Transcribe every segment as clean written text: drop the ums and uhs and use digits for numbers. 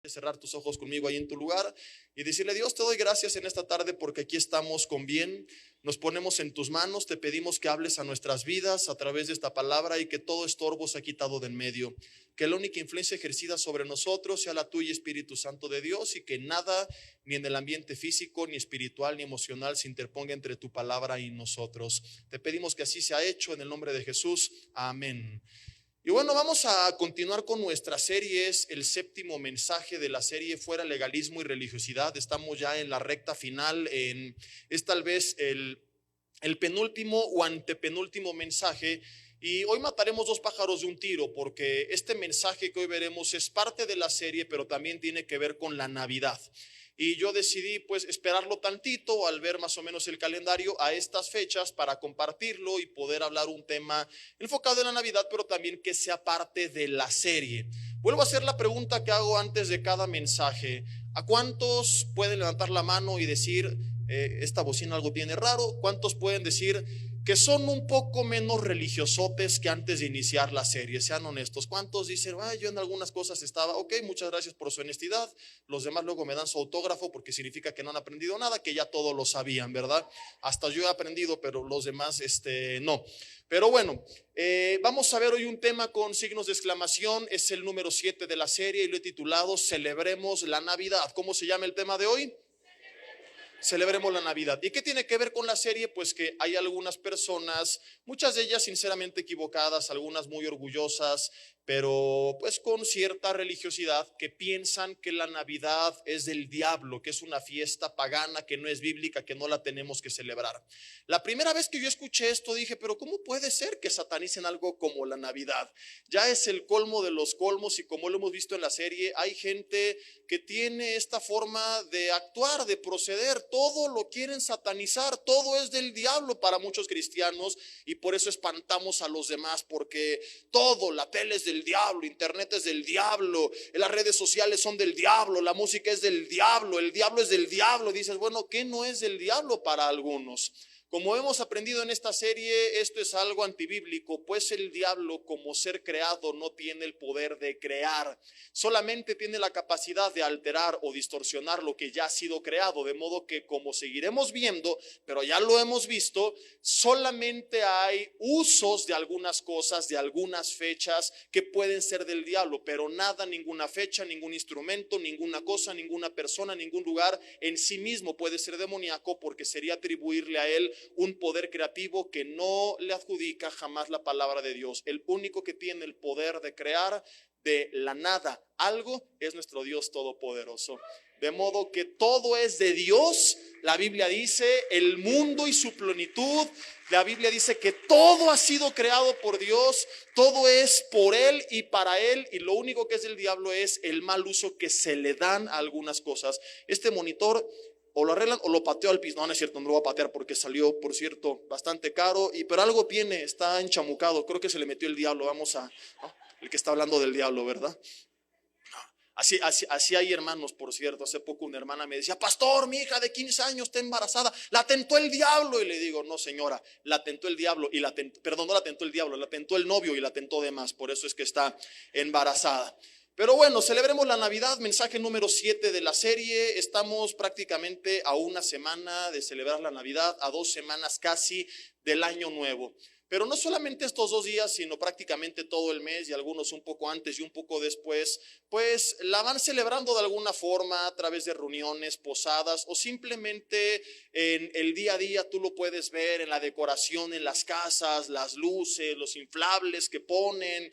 Cerrar tus ojos conmigo ahí en tu lugar y decirle: Dios, te doy gracias en esta tarde porque aquí estamos con bien, nos ponemos en tus manos, te pedimos que hables a nuestras vidas a través de esta palabra y que todo estorbo sea quitado de en medio, que la única influencia ejercida sobre nosotros sea la tuya, Espíritu Santo de Dios, y que nada, ni en el ambiente físico, ni espiritual, ni emocional, se interponga entre tu palabra y nosotros. Te pedimos que así sea hecho en el nombre de Jesús, amén. Y bueno, vamos a continuar con nuestra serie. Es el séptimo mensaje de la serie Fuera Legalismo y Religiosidad. Estamos ya en la recta final, es tal vez el penúltimo o antepenúltimo mensaje. Y hoy mataremos dos pájaros de un tiro, porque este mensaje que hoy veremos es parte de la serie, pero también tiene que ver con la Navidad. Y yo decidí pues esperarlo tantito al ver más o menos el calendario a estas fechas para compartirlo y poder hablar un tema enfocado en la Navidad, pero también que sea parte de la serie. Vuelvo a hacer la pregunta que hago antes de cada mensaje: ¿a cuántos pueden levantar la mano y decir esta bocina algo tiene raro? ¿Cuántos pueden decir que son un poco menos religiosotes que antes de iniciar la serie? Sean honestos. ¿Cuántos dicen, yo en algunas cosas estaba, ok, muchas gracias por su honestidad? Los demás luego me dan su autógrafo porque significa que no han aprendido nada, que ya todo lo sabían, ¿verdad? Hasta yo he aprendido, pero los demás no. Pero bueno, vamos a ver hoy un tema con signos de exclamación. Es el número 7 de la serie y lo he titulado Celebremos la Navidad. ¿Cómo se llama el tema de hoy? Celebremos la Navidad. ¿Y qué tiene que ver con la serie? Pues que hay algunas personas, muchas de ellas sinceramente equivocadas, algunas muy orgullosas, pero pues con cierta religiosidad, que piensan que la Navidad es del diablo, que es una fiesta pagana, que no es bíblica, que no la tenemos que celebrar. La primera vez que yo escuché esto dije, pero ¿cómo puede ser que satanicen algo como la Navidad? Ya es el colmo de los colmos, y como lo hemos visto en la serie, hay gente que tiene esta forma de actuar, de proceder. Todo lo quieren satanizar, todo es del diablo para muchos cristianos, y por eso espantamos a los demás, porque todo, la tele es del diablo, internet es del diablo, las redes sociales son del diablo, la música es del diablo, el diablo es del diablo. Dices, bueno, ¿qué no es del diablo para algunos? Como hemos aprendido en esta serie, esto es algo antibíblico, pues el diablo como ser creado no tiene el poder de crear, solamente tiene la capacidad de alterar o distorsionar lo que ya ha sido creado, de modo que, como seguiremos viendo, pero ya lo hemos visto, solamente hay usos de algunas cosas, de algunas fechas que pueden ser del diablo, pero nada, ninguna fecha, ningún instrumento, ninguna cosa, ninguna persona, ningún lugar en sí mismo puede ser demoníaco, porque sería atribuirle a él un poder creativo que no le adjudica jamás la palabra de Dios. El único que tiene el poder de crear de la nada algo es nuestro Dios todopoderoso. De modo que todo es de Dios. La Biblia dice el mundo y su plenitud. La Biblia dice que todo ha sido creado por Dios, todo es por Él y para Él, y lo único que es del diablo es el mal uso que se le dan a algunas cosas. Este monitor o lo arreglan o lo pateo al piso. No, no es cierto, no lo voy a patear porque salió, por cierto, bastante caro, pero algo tiene, está enchamucado. Creo que se le metió el diablo. El que está hablando del diablo, ¿verdad? Así hay hermanos, por cierto. Hace poco una hermana me decía, pastor, mi hija de 15 años está embarazada, la tentó el diablo. Y le digo, no señora, la tentó el diablo y perdón, no la tentó el diablo, la tentó el novio y la tentó de más, por eso es que está embarazada. Pero bueno, celebremos la Navidad, mensaje número 7 de la serie. Estamos prácticamente a una semana de celebrar la Navidad, a 2 semanas casi del año nuevo. Pero no solamente estos 2 días, sino prácticamente todo el mes, y algunos un poco antes y un poco después, pues la van celebrando de alguna forma a través de reuniones, posadas, o simplemente en el día a día. Tú lo puedes ver en la decoración, en las casas, las luces, los inflables que ponen.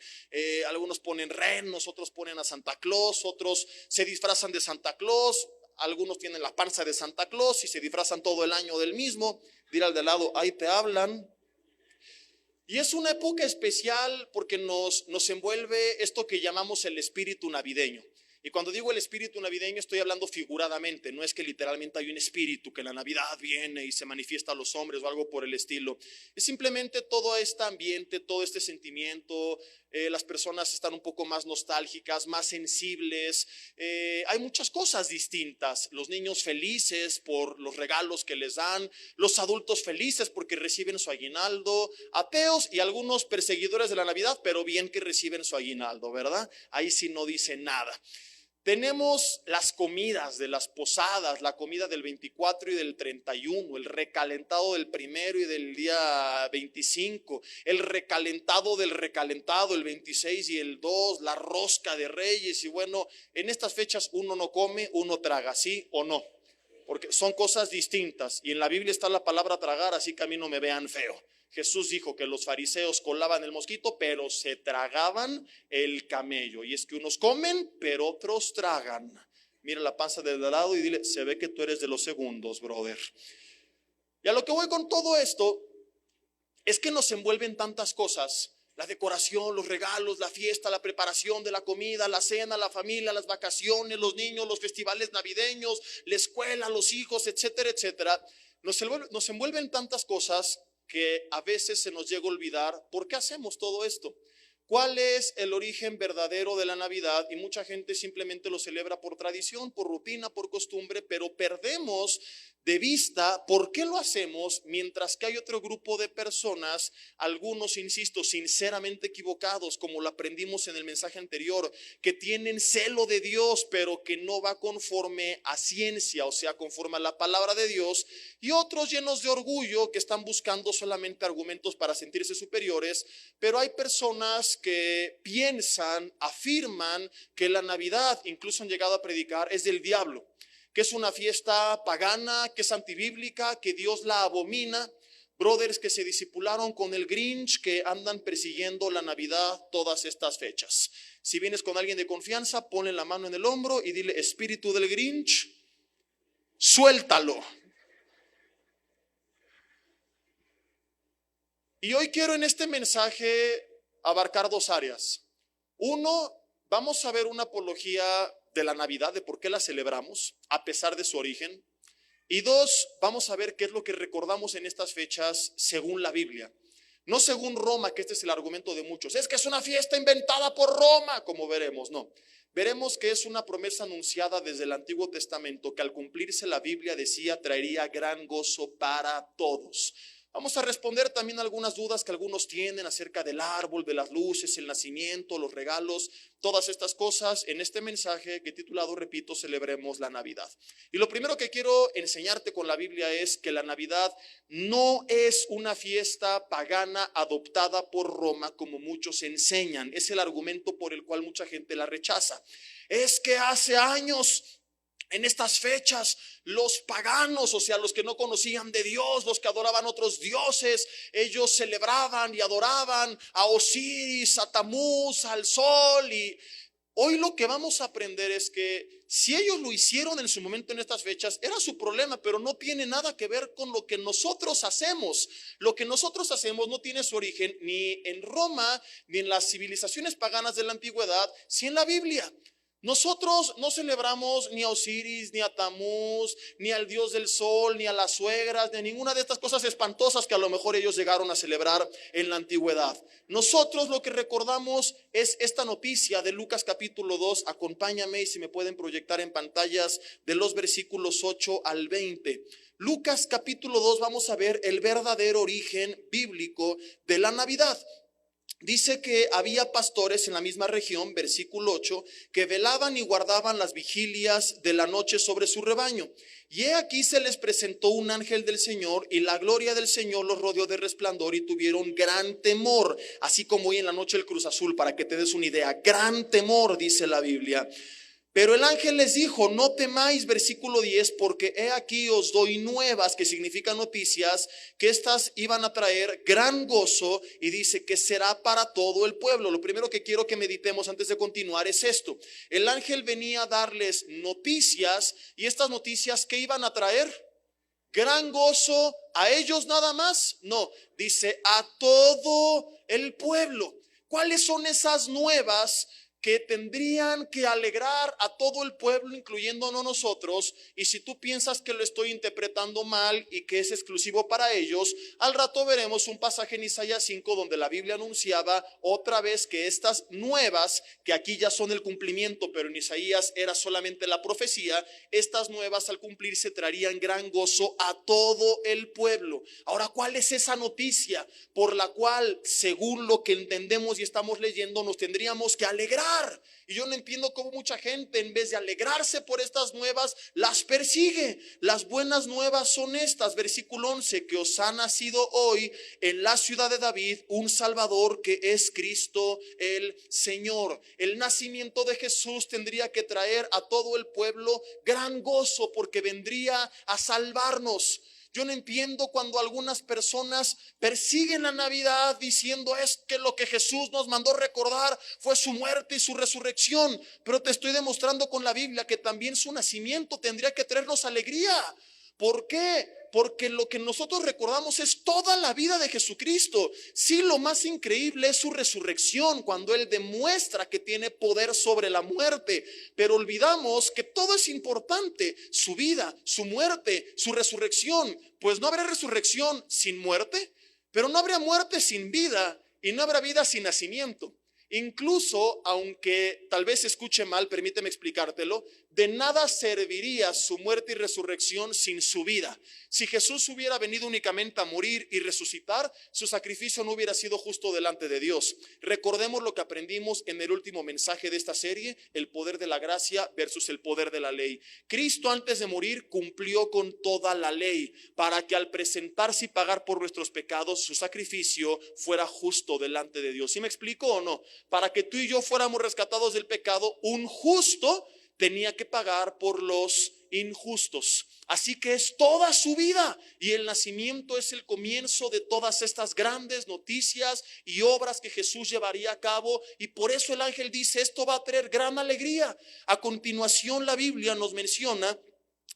Algunos ponen renos, otros ponen a Santa Claus, otros se disfrazan de Santa Claus, algunos tienen la panza de Santa Claus y se disfrazan todo el año del mismo. Dile al de al lado, ahí te hablan. Y es una época especial porque nos envuelve esto que llamamos el espíritu navideño. Y cuando digo el espíritu navideño estoy hablando figuradamente, no es que literalmente hay un espíritu que en la Navidad viene y se manifiesta a los hombres o algo por el estilo. Es simplemente todo este ambiente, todo este sentimiento. Las personas están un poco más nostálgicas, más sensibles. Hay muchas cosas distintas. Los niños felices por los regalos que les dan, los adultos felices porque reciben su aguinaldo, ateos y algunos perseguidores de la Navidad, pero bien que reciben su aguinaldo, ¿verdad? Ahí sí no dicen nada. Tenemos las comidas de las posadas, la comida del 24 y del 31, el recalentado del primero y del día 25, el recalentado del recalentado, el 26 y el 2, la rosca de Reyes. Y bueno, en estas fechas uno no come, uno traga, ¿sí o no? Porque son cosas distintas y en la Biblia está la palabra tragar, así que a mí no me vean feo. Jesús dijo que los fariseos colaban el mosquito, pero se tragaban el camello. Y es que unos comen, pero otros tragan. Mira la panza del lado y dile, se ve que tú eres de los segundos, brother. Y a lo que voy con todo esto es que nos envuelven tantas cosas. La decoración, los regalos, la fiesta, la preparación de la comida, la cena, la familia, las vacaciones, los niños, los festivales navideños, la escuela, los hijos, etcétera, etcétera. Nos envuelven tantas cosas que a veces se nos llega a olvidar por qué hacemos todo esto. ¿Cuál es el origen verdadero de la Navidad? Y mucha gente simplemente lo celebra por tradición, por rutina, por costumbre, pero perdemos de vista por qué lo hacemos, mientras que hay otro grupo de personas, algunos, insisto, sinceramente equivocados, como lo aprendimos en el mensaje anterior, que tienen celo de Dios, pero que no va conforme a ciencia, o sea, conforme a la palabra de Dios, y otros llenos de orgullo que están buscando solamente argumentos para sentirse superiores. Pero hay personas que piensan, afirman que la Navidad, incluso han llegado a predicar, es del diablo, que es una fiesta pagana, que es antibíblica, que Dios la abomina. Brothers que se discipularon con el Grinch, que andan persiguiendo la Navidad todas estas fechas. Si vienes con alguien de confianza, ponle la mano en el hombro y dile, espíritu del Grinch, suéltalo. Y hoy quiero en este mensaje abarcar dos áreas. Uno, vamos a ver una apología de la Navidad, de por qué la celebramos, a pesar de su origen. Y dos, vamos a ver qué es lo que recordamos en estas fechas según la Biblia. No según Roma, que este es el argumento de muchos. Es que es una fiesta inventada por Roma, como veremos. No, veremos que es una promesa anunciada desde el Antiguo Testamento, que al cumplirse la Biblia decía traería gran gozo para todos. Vamos a responder también algunas dudas que algunos tienen acerca del árbol, de las luces, el nacimiento, los regalos, todas estas cosas en este mensaje que he titulado, repito, celebremos la Navidad. Y lo primero que quiero enseñarte con la Biblia es que la Navidad no es una fiesta pagana adoptada por Roma como muchos enseñan. Es el argumento por el cual mucha gente la rechaza. Es que hace años, en estas fechas, los paganos, o sea, los que no conocían de Dios, los que adoraban otros dioses, ellos celebraban y adoraban a Osiris, a Tamuz, al sol. Y hoy lo que vamos a aprender es que si ellos lo hicieron en su momento en estas fechas, era su problema, pero no tiene nada que ver con lo que nosotros hacemos. Lo que nosotros hacemos no tiene su origen ni en Roma, ni en las civilizaciones paganas de la antigüedad, sino en la Biblia. Nosotros no celebramos ni a Osiris, ni a Tamuz, ni al dios del sol, ni a las suegras, ni a ninguna de estas cosas espantosas que a lo mejor ellos llegaron a celebrar en la antigüedad. Nosotros lo que recordamos es esta noticia de Lucas capítulo 2. Acompáñame y si me pueden proyectar en pantallas de los versículos 8 al 20. Lucas capítulo 2, vamos a ver el verdadero origen bíblico de la Navidad. Dice que había pastores en la misma región, versículo 8, que velaban y guardaban las vigilias de la noche sobre su rebaño. Y he aquí se les presentó un ángel del Señor y la gloria del Señor los rodeó de resplandor y tuvieron gran temor. Así como hoy en la noche el Cruz Azul, para que te des una idea, gran temor, dice la Biblia. Pero el ángel les dijo, no temáis, versículo 10, porque he aquí os doy nuevas, que significan noticias, que estas iban a traer gran gozo, y dice que será para todo el pueblo. Lo primero que quiero que meditemos antes de continuar es esto. El ángel venía a darles noticias, y estas noticias, ¿qué iban a traer? Gran gozo a ellos nada más. No, dice a todo el pueblo. ¿Cuáles son esas nuevas que tendrían que alegrar a todo el pueblo, incluyéndonos nosotros? Y si tú piensas que lo estoy interpretando mal y que es exclusivo para ellos, al rato veremos un pasaje en Isaías 5 donde la Biblia anunciaba otra vez que estas nuevas, que aquí ya son el cumplimiento, pero en Isaías era solamente la profecía, estas nuevas al cumplirse traerían gran gozo a todo el pueblo. Ahora, ¿cuál es esa noticia por la cual, según lo que entendemos y estamos leyendo, nos tendríamos que alegrar? celebrar. Y yo no entiendo cómo mucha gente, en vez de alegrarse por estas nuevas, las persigue. Las buenas nuevas son estas, versículo 11, que os ha nacido hoy en la ciudad de David un Salvador, que es Cristo el Señor. El nacimiento de Jesús tendría que traer a todo el pueblo gran gozo, porque vendría a salvarnos. Yo no entiendo cuando algunas personas persiguen la Navidad diciendo es que lo que Jesús nos mandó recordar fue su muerte y su resurrección. Pero te estoy demostrando con la Biblia que también su nacimiento tendría que traernos alegría. ¿Por qué? Porque lo que nosotros recordamos es toda la vida de Jesucristo. Sí, lo más increíble es su resurrección, cuando Él demuestra que tiene poder sobre la muerte. Pero olvidamos que todo es importante: su vida, su muerte, su resurrección. Pues no habrá resurrección sin muerte, pero no habría muerte sin vida, y no habrá vida sin nacimiento. Incluso, aunque tal vez se escuche mal, permíteme explicártelo, de nada serviría su muerte y resurrección sin su vida. Si Jesús hubiera venido únicamente a morir y resucitar, su sacrificio no hubiera sido justo delante de Dios. Recordemos lo que aprendimos en el último mensaje de esta serie: el poder de la gracia versus el poder de la ley. Cristo, antes de morir, cumplió con toda la ley para que al presentarse y pagar por nuestros pecados, su sacrificio fuera justo delante de Dios. ¿Sí me explico o no? Para que tú y yo fuéramos rescatados del pecado, un justo tenía que pagar por los injustos. Así que es toda su vida, y el nacimiento es el comienzo de todas estas grandes noticias y obras que Jesús llevaría a cabo. Y por eso el ángel dice: esto va a traer gran alegría. A continuación, la Biblia nos menciona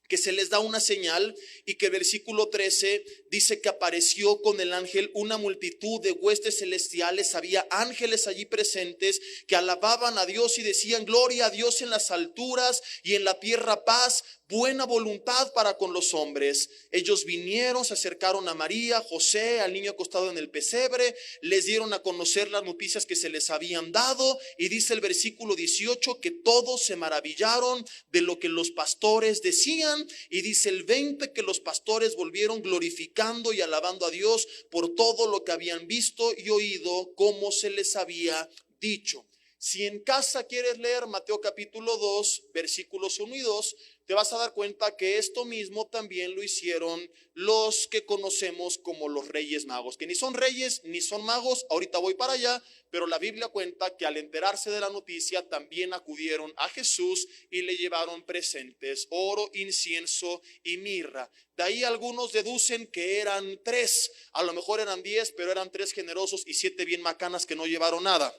que se les da una señal, y que versículo 13 dice que apareció con el ángel una multitud de huestes celestiales. Había ángeles allí presentes que alababan a Dios y decían: gloria a Dios en las alturas, y en la tierra paz, buena voluntad para con los hombres. Ellos vinieron, se acercaron a María, José, al niño acostado en el pesebre, les dieron a conocer las noticias que se les habían dado, y dice el versículo 18 que todos se maravillaron de lo que los pastores decían. Y dice el 20 que los pastores volvieron glorificando y alabando a Dios por todo lo que habían visto y oído, como se les había dicho. Si en casa quieres leer Mateo capítulo 2, versículos 1 y 2, te vas a dar cuenta que esto mismo también lo hicieron los que conocemos como los Reyes Magos, que ni son reyes ni son magos. Ahorita voy para allá, pero la Biblia cuenta que al enterarse de la noticia también acudieron a Jesús y le llevaron presentes: oro, incienso y mirra. De ahí algunos deducen que eran 3, a lo mejor eran 10, pero eran 3 generosos y 7 bien macanas que no llevaron nada.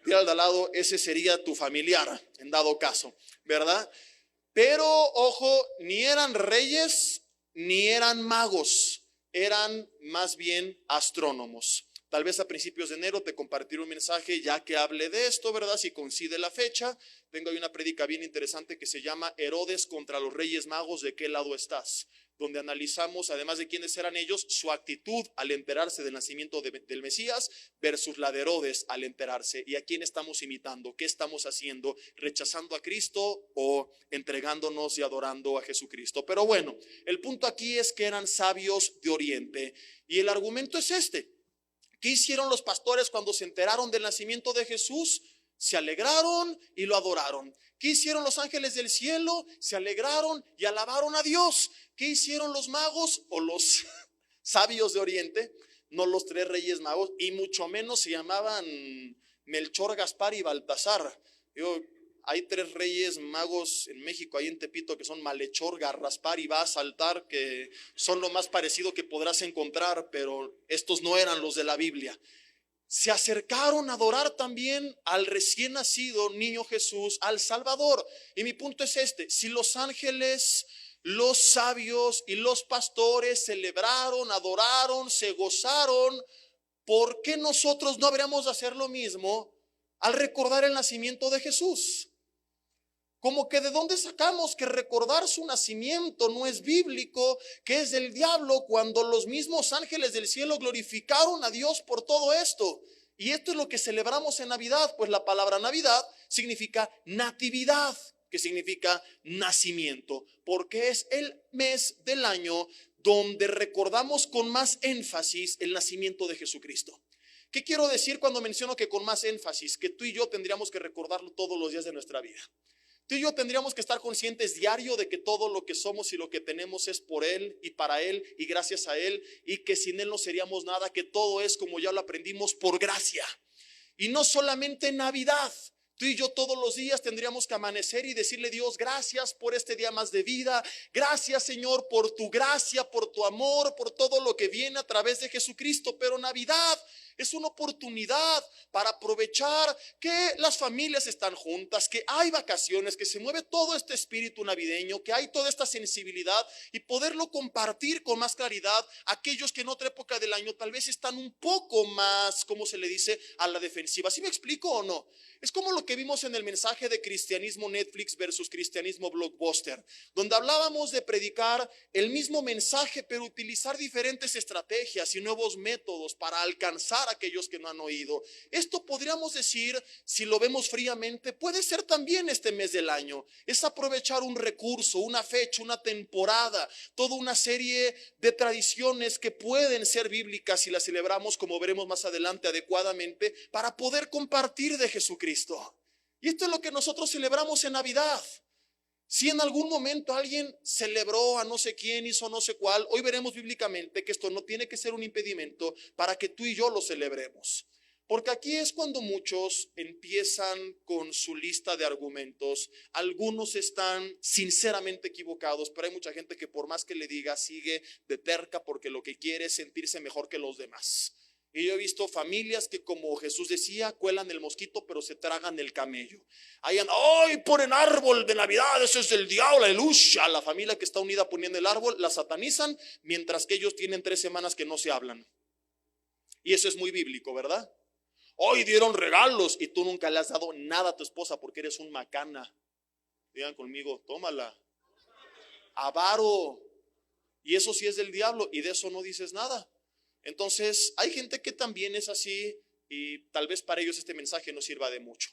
Dile al de al lado: ese sería tu familiar en dado caso, ¿verdad? Pero ojo, ni eran reyes ni eran magos, eran más bien astrónomos. Tal vez a principios de enero te compartiré un mensaje ya que hable de esto, ¿verdad? Si coincide la fecha. Tengo ahí una prédica bien interesante que se llama Herodes contra los Reyes Magos, ¿de qué lado estás?, donde analizamos, además de quiénes eran ellos, su actitud al enterarse del nacimiento del Mesías versus la de Herodes al enterarse. ¿Y a quién estamos imitando? ¿Qué estamos haciendo? ¿Rechazando a Cristo o entregándonos y adorando a Jesucristo? Pero bueno, el punto aquí es que eran sabios de Oriente, y el argumento es este: ¿qué hicieron los pastores cuando se enteraron del nacimiento de Jesús? Se alegraron y lo adoraron. ¿Qué hicieron los ángeles del cielo? Se alegraron y alabaron a Dios. ¿Qué hicieron los magos o los sabios de Oriente? No los 3 reyes magos, y mucho menos se llamaban Melchor, Gaspar y Baltasar. Hay 3 reyes magos en México, ahí en Tepito, que son Malhechor, Garraspar y Baltasar, que son lo más parecido que podrás encontrar, pero estos no eran los de la Biblia. Se acercaron a adorar también al recién nacido niño Jesús, al Salvador. Y mi punto es este: si los ángeles, los sabios y los pastores celebraron, adoraron, se gozaron, ¿por qué nosotros no habríamos de hacer lo mismo al recordar el nacimiento de Jesús? Como que de dónde sacamos que recordar su nacimiento no es bíblico, que es del diablo, cuando los mismos ángeles del cielo glorificaron a Dios por todo esto. Y esto es lo que celebramos en Navidad, pues la palabra Navidad significa natividad, que significa nacimiento, porque es el mes del año donde recordamos con más énfasis el nacimiento de Jesucristo. ¿Qué quiero decir cuando menciono que con más énfasis? Que tú y yo tendríamos que recordarlo todos los días de nuestra vida. Tú y yo tendríamos que estar conscientes diario de que todo lo que somos y lo que tenemos es por Él y para Él y gracias a Él, y que sin Él no seríamos nada, que todo es, como ya lo aprendimos, por gracia. Y no solamente en Navidad. Tú y yo todos los días tendríamos que amanecer y decirle: Dios, gracias por este día más de vida. Gracias, Señor, por tu gracia, por tu amor, por todo lo que viene a través de Jesucristo. Pero Navidad es una oportunidad para aprovechar que las familias están juntas, que hay vacaciones, que se mueve todo este espíritu navideño, que hay toda esta sensibilidad, y poderlo compartir con más claridad a aquellos que en otra época del año tal vez están un poco más, ¿cómo se le dice?, a la defensiva. ¿Sí me explico o no? Es como lo que vimos en el mensaje de cristianismo Netflix versus cristianismo blockbuster, donde hablábamos de predicar el mismo mensaje, pero utilizar diferentes estrategias y nuevos métodos para alcanzar a aquellos que no han oído. Esto podríamos decir, si lo vemos fríamente, puede ser también este mes del año. Es aprovechar un recurso, una fecha, una temporada, toda una serie de tradiciones que pueden ser bíblicas si las celebramos, como veremos más adelante, adecuadamente, para poder compartir de Jesucristo. Y esto es lo que nosotros celebramos en Navidad. Si en algún momento alguien celebró a no sé quién, hizo no sé cuál, hoy veremos bíblicamente que esto no tiene que ser un impedimento para que tú y yo lo celebremos. Porque aquí es cuando muchos empiezan con su lista de argumentos. Algunos están sinceramente equivocados, pero hay mucha gente que por más que le diga, sigue de terca porque lo que quiere es sentirse mejor que los demás. Y yo he visto familias que, como Jesús decía, cuelan el mosquito pero se tragan el camello. Ahí andan, ¡ay, ponen árbol de Navidad! Eso es del diablo, aleluya. La familia que está unida poniendo el árbol la satanizan, mientras que ellos tienen 3 semanas que no se hablan. Y eso es muy bíblico, ¿verdad? Hoy dieron regalos y tú nunca le has dado nada a tu esposa porque eres un macana. Digan conmigo, tómala. Avaro. Y eso sí es del diablo, y de eso no dices nada. Entonces hay gente que también es así, y tal vez para ellos este mensaje no sirva de mucho.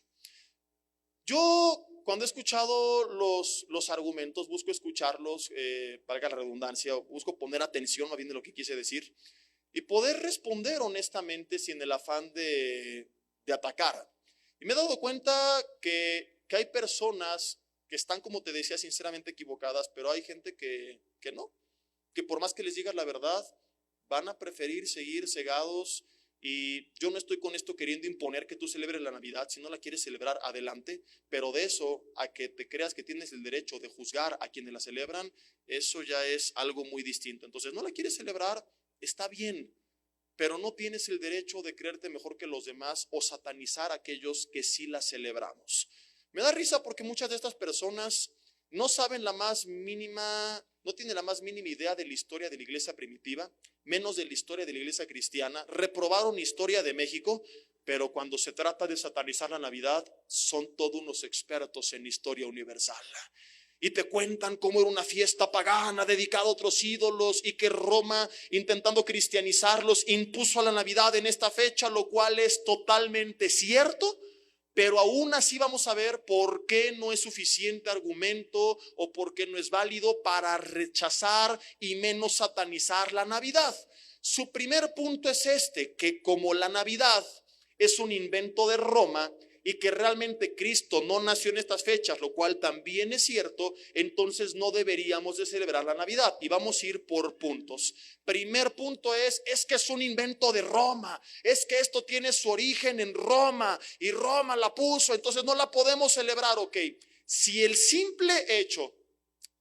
Yo, cuando he escuchado los argumentos, busco escucharlos, valga la redundancia, busco poner atención a bien de lo que quise decir y poder responder honestamente, sin el afán de atacar. Y me he dado cuenta que hay personas que están, como te decía, sinceramente equivocadas, pero hay gente que no, que por más que les digas la verdad, van a preferir seguir cegados. Y yo no estoy con esto queriendo imponer que tú celebres la Navidad. Si no la quieres celebrar, adelante, pero de eso a que te creas que tienes el derecho de juzgar a quienes la celebran, eso ya es algo muy distinto. Entonces, no la quieres celebrar, está bien, pero no tienes el derecho de creerte mejor que los demás o satanizar a aquellos que sí la celebramos. Me da risa porque muchas de estas personas no saben la más mínima, no tienen la más mínima idea de la historia de la iglesia primitiva, menos de la historia de la iglesia cristiana. Reprobaron historia de México, pero cuando se trata de satanizar la Navidad, son todos unos expertos en historia universal. Y te cuentan cómo era una fiesta pagana dedicada a otros ídolos, y que Roma, intentando cristianizarlos, impuso a la Navidad en esta fecha, lo cual es totalmente cierto. Pero aún así vamos a ver por qué no es suficiente argumento o por qué no es válido para rechazar y menos satanizar la Navidad. Su primer punto es este, que como la Navidad es un invento de Roma y que realmente Cristo no nació en estas fechas, lo cual también es cierto, entonces no deberíamos de celebrar la Navidad. Y vamos a ir por puntos. Primer punto es que es un invento de Roma, es que esto tiene su origen en Roma y Roma la puso, entonces no la podemos celebrar. Ok, si el simple hecho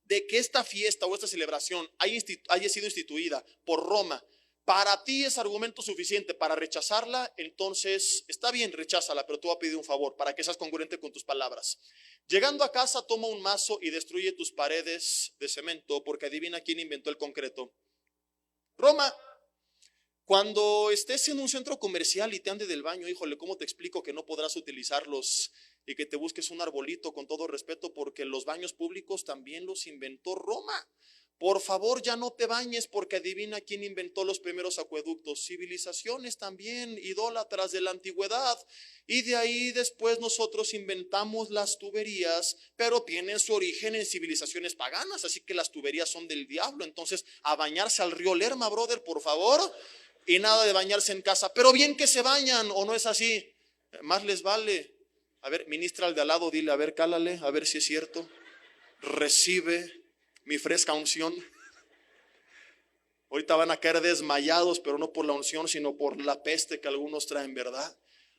de que esta fiesta o esta celebración haya sido instituida por Roma, para ti es argumento suficiente para rechazarla, entonces está bien, recházala, pero te voy a pedir un favor para que seas congruente con tus palabras. Llegando a casa, toma un mazo y destruye tus paredes de cemento, porque adivina quién inventó el concreto. Roma. Cuando estés en un centro comercial y te ande del baño, híjole, ¿cómo te explico que no podrás utilizarlos y que te busques un arbolito, con todo respeto, porque los baños públicos también los inventó Roma? Por favor, ya no te bañes, porque adivina quién inventó los primeros acueductos. Civilizaciones también idólatras de la antigüedad, y de ahí después nosotros inventamos las tuberías, pero tienen su origen en civilizaciones paganas, así que las tuberías son del diablo. Entonces, a bañarse al río Lerma, brother, por favor. y nada de bañarse en casa. Pero bien que se bañan, ¿o no es así? Más les vale. A ver, ministra al de al lado, dile, a ver, cálale, a ver si es cierto. Recibe mi fresca unción. Ahorita van a caer desmayados, pero no por la unción, sino por la peste que algunos traen, ¿verdad?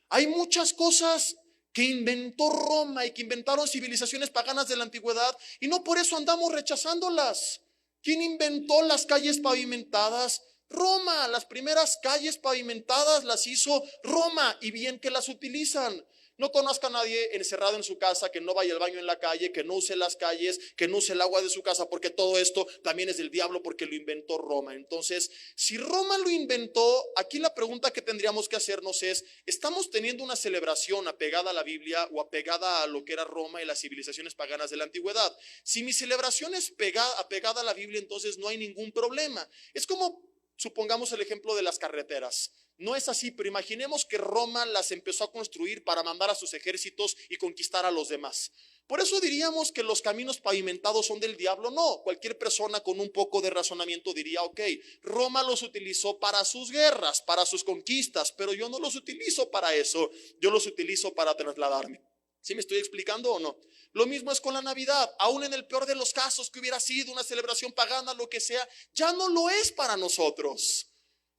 Hay muchas cosas que inventó Roma y que inventaron civilizaciones paganas de la antigüedad, y no por eso andamos rechazándolas. ¿Quién inventó las calles pavimentadas? Roma. Las primeras calles pavimentadas las hizo Roma, y bien que las utilizan. No conozca a nadie encerrado en su casa que no vaya al baño en la calle, que no use las calles, que no use el agua de su casa, porque todo esto también es del diablo, porque lo inventó Roma. Entonces, si Roma lo inventó, aquí la pregunta que tendríamos que hacernos es: ¿estamos teniendo una celebración apegada a la Biblia o apegada a lo que era Roma y las civilizaciones paganas de la antigüedad? Si mi celebración es apegada a la Biblia, entonces no hay ningún problema. Es como, supongamos el ejemplo de las carreteras. No es así, pero imaginemos que Roma las empezó a construir para mandar a sus ejércitos y conquistar a los demás. Por eso diríamos que los caminos pavimentados son del diablo. No, cualquier persona con un poco de razonamiento diría: ok, Roma los utilizó para sus guerras, para sus conquistas, pero yo no los utilizo para eso, yo los utilizo para trasladarme. ¿Sí me estoy explicando o no? Lo mismo es con la Navidad. Aún en el peor de los casos que hubiera sido una celebración pagana, lo que sea, ya no lo es para nosotros.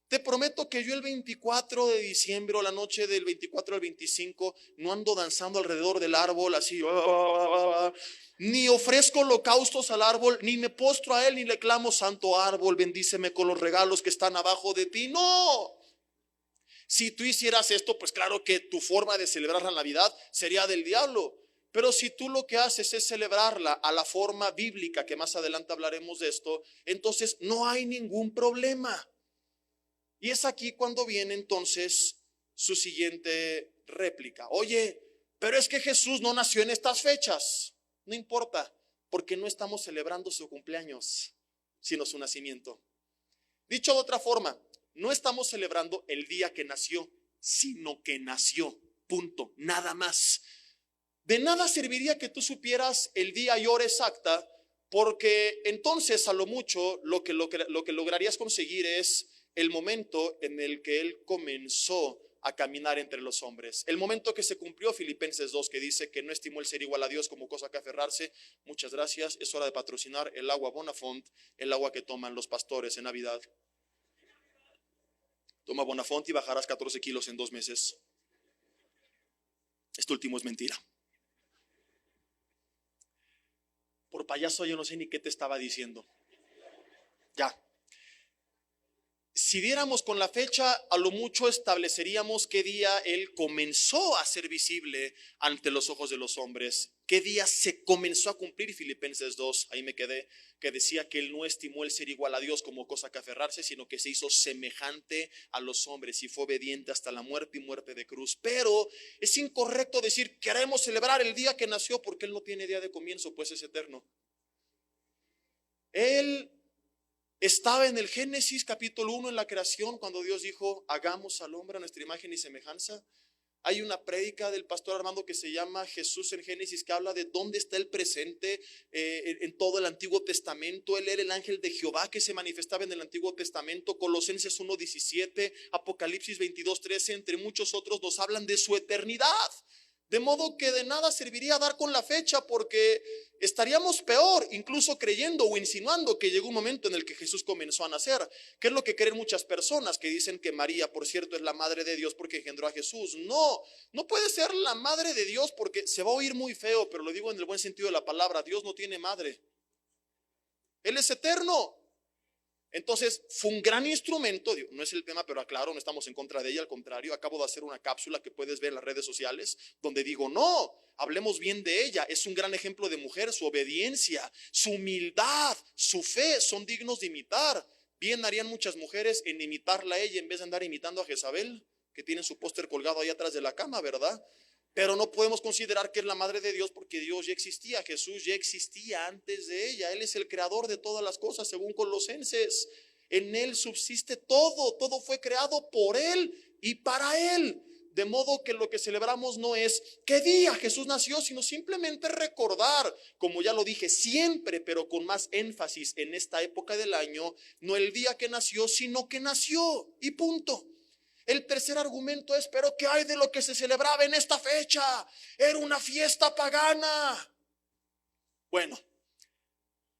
Te prometo que yo el 24 de diciembre o la noche del 24 al 25 no ando danzando alrededor del árbol así, ni ofrezco holocaustos al árbol, ni me postro a él, ni le clamo: santo árbol, bendíceme con los regalos que están abajo de ti. No. Si tú hicieras esto, pues claro que tu forma de celebrar la Navidad sería del diablo. Pero si tú lo que haces es celebrarla a la forma bíblica, que más adelante hablaremos de esto, entonces no hay ningún problema. Y es aquí cuando viene entonces su siguiente réplica: oye, pero es que Jesús no nació en estas fechas. No importa, porque no estamos celebrando su cumpleaños, sino su nacimiento. Dicho de otra forma, no estamos celebrando el día que nació, sino que nació, punto, nada más. De nada serviría que tú supieras el día y hora exacta, porque entonces a lo mucho lo que lograrías conseguir es el momento en el que Él comenzó a caminar entre los hombres. El momento que se cumplió, Filipenses 2, que dice que no estimó el ser igual a Dios como cosa que aferrarse. Muchas gracias, es hora de patrocinar el agua Bonafont, el agua que toman los pastores en Navidad. Toma Bonafont y bajarás 14 kilos en 2 meses. Esto último es mentira. Por payaso yo no sé ni qué te estaba diciendo. Ya. Si diéramos con la fecha, a lo mucho estableceríamos qué día Él comenzó a ser visible ante los ojos de los hombres. ¿Qué día se comenzó a cumplir? Filipenses 2, ahí me quedé, que decía que Él no estimó el ser igual a Dios como cosa que aferrarse, sino que se hizo semejante a los hombres y fue obediente hasta la muerte y muerte de cruz. Pero es incorrecto decir queremos celebrar el día que nació, porque Él no tiene día de comienzo, pues es eterno. Él estaba en el Génesis capítulo 1, en la creación, cuando Dios dijo: hagamos al hombre a nuestra imagen y semejanza. Hay una prédica del pastor Armando que se llama Jesús en Génesis, que habla de dónde está el presente en todo el Antiguo Testamento. Él era el ángel de Jehová que se manifestaba en el Antiguo Testamento. Colosenses 1:17, Apocalipsis 22:13, entre muchos otros, nos hablan de su eternidad. De modo que de nada serviría dar con la fecha, porque estaríamos peor, incluso creyendo o insinuando que llegó un momento en el que Jesús comenzó a nacer, que es lo que creen muchas personas, que dicen que María, por cierto, es la madre de Dios porque engendró a Jesús. No, no puede ser la madre de Dios, porque se va a oír muy feo, pero lo digo en el buen sentido de la palabra: Dios no tiene madre. Él es eterno. Entonces fue un gran instrumento. No es el tema, pero aclaro, no estamos en contra de ella, al contrario. Acabo de hacer una cápsula que puedes ver en las redes sociales, donde digo: no, hablemos bien de ella. Es un gran ejemplo de mujer. Su obediencia, su humildad, su fe son dignos de imitar. Bien harían muchas mujeres en imitarla a ella, en vez de andar imitando a Jezabel, que tiene su póster colgado ahí atrás de la cama, ¿verdad? Pero no podemos considerar que es la madre de Dios, porque Dios ya existía. Jesús ya existía antes de ella. Él es el creador de todas las cosas, según Colosenses. En Él subsiste todo, todo fue creado por Él y para Él. De modo que lo que celebramos no es qué día Jesús nació, sino simplemente recordar, como ya lo dije siempre, pero con más énfasis en esta época del año, no el día que nació, sino que nació y punto. El tercer argumento es, pero ¿qué hay de lo que se celebraba en esta fecha? Era una fiesta pagana. Bueno,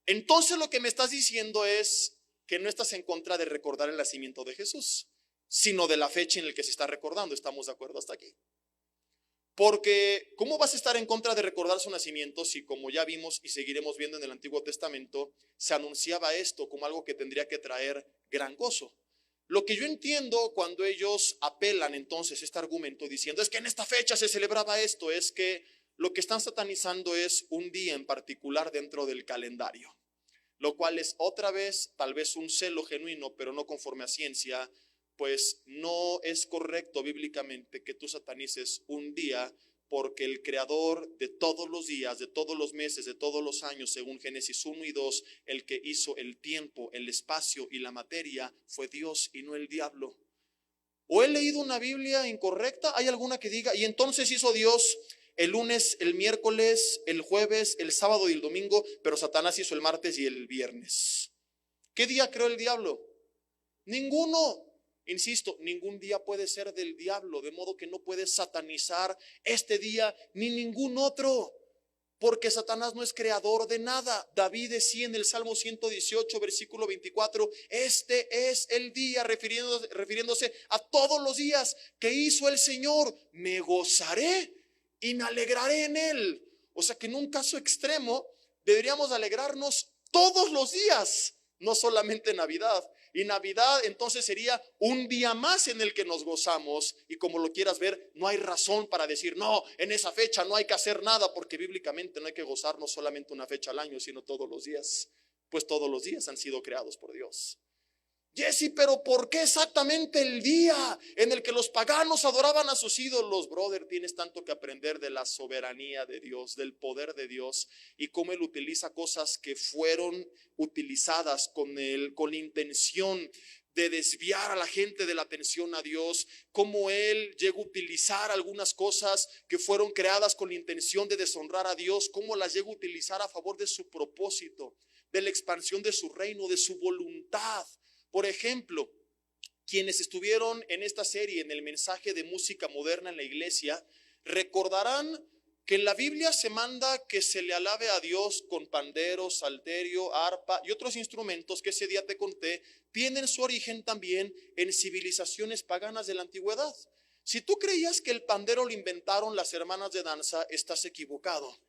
entonces lo que me estás diciendo es que no estás en contra de recordar el nacimiento de Jesús, sino de la fecha en la que se está recordando. ¿Estamos de acuerdo hasta aquí? Porque ¿cómo vas a estar en contra de recordar su nacimiento si, como ya vimos y seguiremos viendo en el Antiguo Testamento, se anunciaba esto como algo que tendría que traer gran gozo? Lo que yo entiendo cuando ellos apelan entonces este argumento diciendo es que en esta fecha se celebraba esto, es que lo que están satanizando es un día en particular dentro del calendario, lo cual es otra vez tal vez un celo genuino, pero no conforme a ciencia, pues no es correcto bíblicamente que tú satanices un día, porque el creador de todos los días, de todos los meses, de todos los años, según Génesis 1 y 2, el que hizo el tiempo, el espacio y la materia fue Dios y no el diablo. ¿O he leído una Biblia incorrecta? ¿Hay alguna que diga, y entonces hizo Dios el lunes, el miércoles, el jueves, el sábado y el domingo, pero Satanás hizo el martes y el viernes? ¿Qué día creó el diablo? Ninguno. Insisto, ningún día puede ser del diablo, de modo que no puedes satanizar este día ni ningún otro, porque Satanás no es creador de nada. David decía en el Salmo 118, versículo 24, este es el día, refiriéndose a todos los días que hizo el Señor, me gozaré y me alegraré en él. O sea que en un caso extremo deberíamos alegrarnos todos los días, no solamente en Navidad. Y Navidad entonces sería un día más en el que nos gozamos, y como lo quieras ver, no hay razón para decir no, en esa fecha no hay que hacer nada, porque bíblicamente no hay que gozarnos solamente una fecha al año, sino todos los días, pues todos los días han sido creados por Dios. Jesse, pero ¿por qué exactamente el día en el que los paganos adoraban a sus ídolos? Brother, tienes tanto que aprender de la soberanía de Dios, del poder de Dios, y cómo Él utiliza cosas que fueron utilizadas con la intención de desviar a la gente de la atención a Dios, cómo Él llegó a utilizar algunas cosas que fueron creadas con la intención de deshonrar a Dios, cómo las llegó a utilizar a favor de su propósito, de la expansión de su reino, de su voluntad. Por ejemplo, quienes estuvieron en esta serie, en el mensaje de música moderna en la iglesia, recordarán que en la Biblia se manda que se le alabe a Dios con pandero, salterio, arpa y otros instrumentos que ese día te conté, tienen su origen también en civilizaciones paganas de la antigüedad. Si tú creías que el pandero lo inventaron las hermanas de danza, estás equivocado.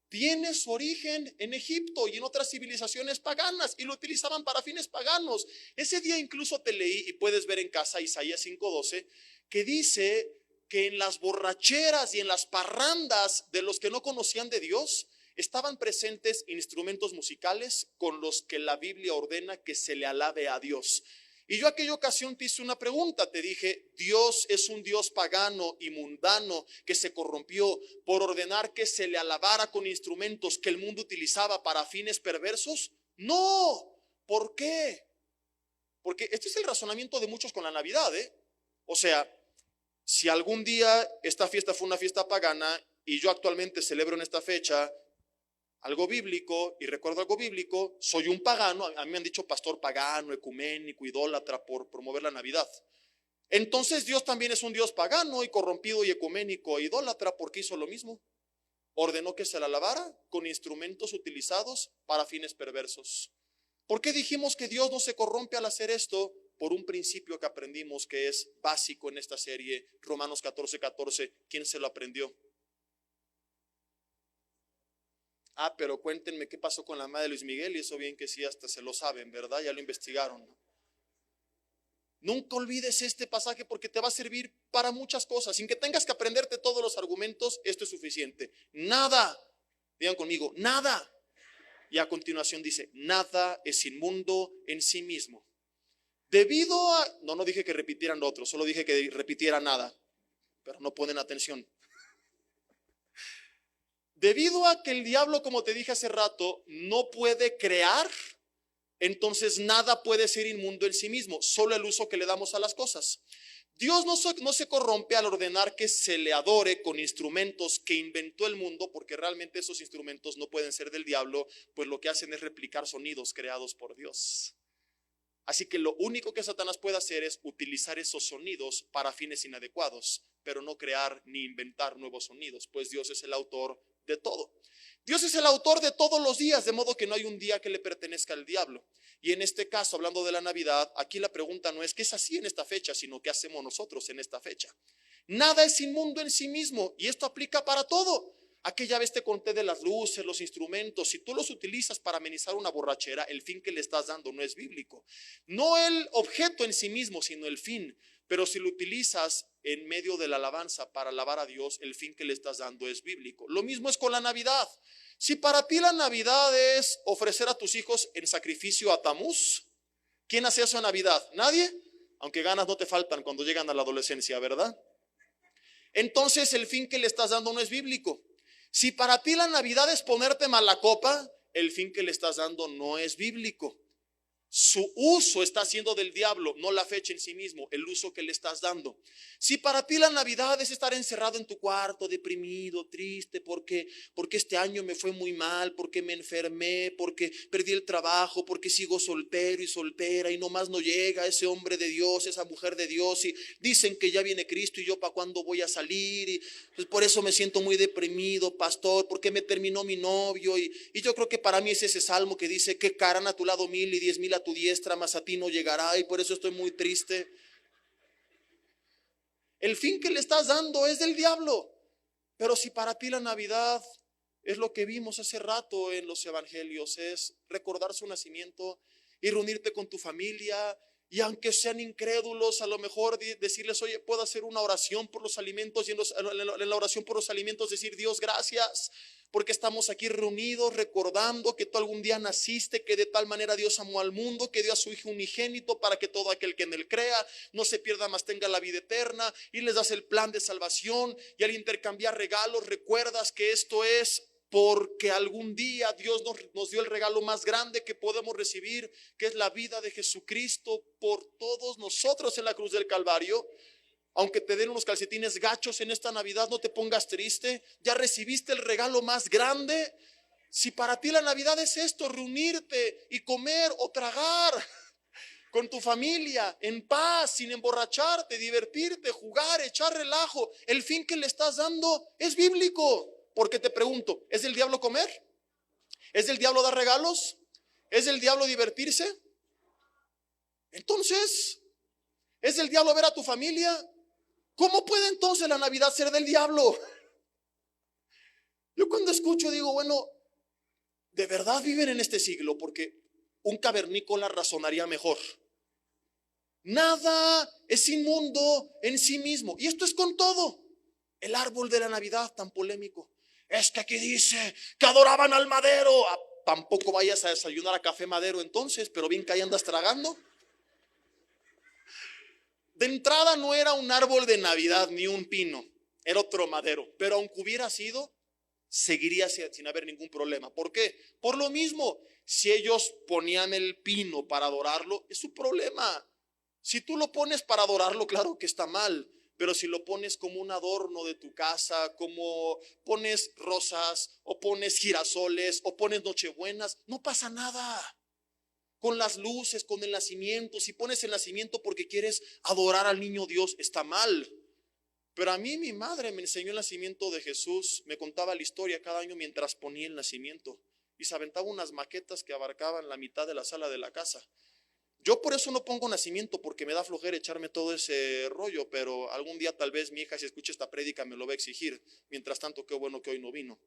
Tiene su origen en Egipto y en otras civilizaciones paganas, y lo utilizaban para fines paganos. Ese día incluso te leí, y puedes ver en casa, Isaías 5:12, que dice que en las borracheras y en las parrandas de los que no conocían de Dios estaban presentes instrumentos musicales con los que la Biblia ordena que se le alabe a Dios. Y yo aquella ocasión te hice una pregunta, te dije, ¿Dios es un Dios pagano y mundano que se corrompió por ordenar que se le alabara con instrumentos que el mundo utilizaba para fines perversos? No. ¿Por qué? Porque este es el razonamiento de muchos con la Navidad, O sea, si algún día esta fiesta fue una fiesta pagana y yo actualmente celebro en esta fecha algo bíblico y recuerdo algo bíblico, soy un pagano. A mí me han dicho pastor pagano, ecuménico, idólatra por promover la Navidad. Entonces Dios también es un Dios pagano y corrompido y ecuménico e idólatra, porque hizo lo mismo. Ordenó que se la alabara con instrumentos utilizados para fines perversos. ¿Por qué dijimos que Dios no se corrompe al hacer esto? Por un principio que aprendimos que es básico en esta serie, Romanos 14:14. ¿Quién se lo aprendió? Pero cuéntenme qué pasó con la madre de Luis Miguel, y eso bien que sí, hasta se lo saben, ¿verdad? Ya lo investigaron. Nunca olvides este pasaje porque te va a servir para muchas cosas. Sin que tengas que aprenderte todos los argumentos, esto es suficiente. Nada, digan conmigo, nada. Y a continuación dice, nada es inmundo en sí mismo. Debido a, no dije que repitieran lo otro, solo dije que repitiera nada, pero no ponen atención. Debido a que el diablo, como te dije hace rato, no puede crear, entonces nada puede ser inmundo en sí mismo, solo el uso que le damos a las cosas. Dios no se corrompe al ordenar que se le adore con instrumentos que inventó el mundo, porque realmente esos instrumentos no pueden ser del diablo, pues lo que hacen es replicar sonidos creados por Dios. Así que lo único que Satanás puede hacer es utilizar esos sonidos para fines inadecuados, pero no crear ni inventar nuevos sonidos, pues Dios es el autor de todo. Dios es el autor de todos los días, de modo que no hay un día que le pertenezca al diablo. Y en este caso, hablando de la Navidad, aquí la pregunta no es qué es así en esta fecha, sino qué hacemos nosotros en esta fecha. Nada es inmundo en sí mismo, y esto aplica para todo. Aquella vez te conté de las luces, los instrumentos. Si tú los utilizas para amenizar una borrachera, el fin que le estás dando no es bíblico. No el objeto en sí mismo, sino el fin. Pero si lo utilizas en medio de la alabanza para alabar a Dios, el fin que le estás dando es bíblico. Lo mismo es con la Navidad. Si para ti la Navidad es ofrecer a tus hijos en sacrificio a Tamuz, ¿quién hace eso en Navidad? ¿Nadie? Aunque ganas no te faltan cuando llegan a la adolescencia, ¿verdad? Entonces el fin que le estás dando no es bíblico. Si para ti la Navidad es ponerte mala copa, el fin que le estás dando no es bíblico. Su uso está siendo del diablo, no la fecha en sí mismo, el uso que le estás dando. Si para ti la Navidad es estar encerrado en tu cuarto, deprimido, triste, porque este año me fue muy mal, porque me enfermé, porque perdí el trabajo, porque sigo soltero y soltera y nomás no llega ese hombre de Dios, esa mujer de Dios, y dicen que ya viene Cristo y yo para cuándo voy a salir, y pues por eso me siento muy deprimido, pastor, porque me terminó mi novio, y yo creo que para mí es ese salmo que dice que caerán a tu lado 1000 y 10,000 a tu diestra, mas a ti no llegará, y por eso estoy muy triste. El fin que le estás dando es del diablo. Pero si para ti la Navidad es lo que vimos hace rato en los evangelios, es recordar su nacimiento y reunirte con tu familia, y aunque sean incrédulos, a lo mejor decirles, oye, puedo hacer una oración por los alimentos, y en la oración por los alimentos decir, Dios, gracias, porque estamos aquí reunidos recordando que tú algún día naciste, que de tal manera Dios amó al mundo, que dio a su Hijo unigénito para que todo aquel que en él crea no se pierda, mas tenga la vida eterna, y les das el plan de salvación. Y al intercambiar regalos recuerdas que esto es porque algún día Dios nos dio el regalo más grande que podemos recibir, que es la vida de Jesucristo por todos nosotros en la cruz del Calvario. Aunque te den unos calcetines gachos en esta Navidad, no te pongas triste. Ya recibiste el regalo más grande. Si para ti la Navidad es esto, reunirte y comer o tragar con tu familia en paz, sin emborracharte, divertirte, jugar, echar relajo, el fin que le estás dando es bíblico. Porque te pregunto, ¿es del diablo comer? ¿Es del diablo dar regalos? ¿Es del diablo divertirse? Entonces, ¿es del diablo ver a tu familia? ¿Cómo puede entonces la Navidad ser del diablo? Yo cuando escucho digo, bueno, de verdad viven en este siglo, porque un cavernícola razonaría mejor. Nada es inmundo en sí mismo. Y esto es con todo. El árbol de la Navidad tan polémico. Es que aquí dice que adoraban al madero. Tampoco vayas a desayunar a café madero entonces, pero bien que ahí andas tragando. De entrada no era un árbol de Navidad ni un pino, era otro madero. Pero aunque hubiera sido, seguiría sin haber ningún problema. ¿Por qué? Por lo mismo, si ellos ponían el pino para adorarlo, es su problema. Si tú lo pones para adorarlo, claro que está mal. Pero si lo pones como un adorno de tu casa, como pones rosas, o pones girasoles, o pones nochebuenas, no pasa nada. Con las luces, con el nacimiento, si pones el nacimiento porque quieres adorar al niño Dios, está mal. Pero a mí mi madre me enseñó el nacimiento de Jesús, me contaba la historia cada año mientras ponía el nacimiento, y se aventaba unas maquetas que abarcaban la mitad de la sala de la casa. Yo por eso no pongo nacimiento, porque me da flojera echarme todo ese rollo, pero algún día tal vez mi hija, si escucha esta prédica, me lo va a exigir. Mientras tanto, qué bueno que hoy no vino.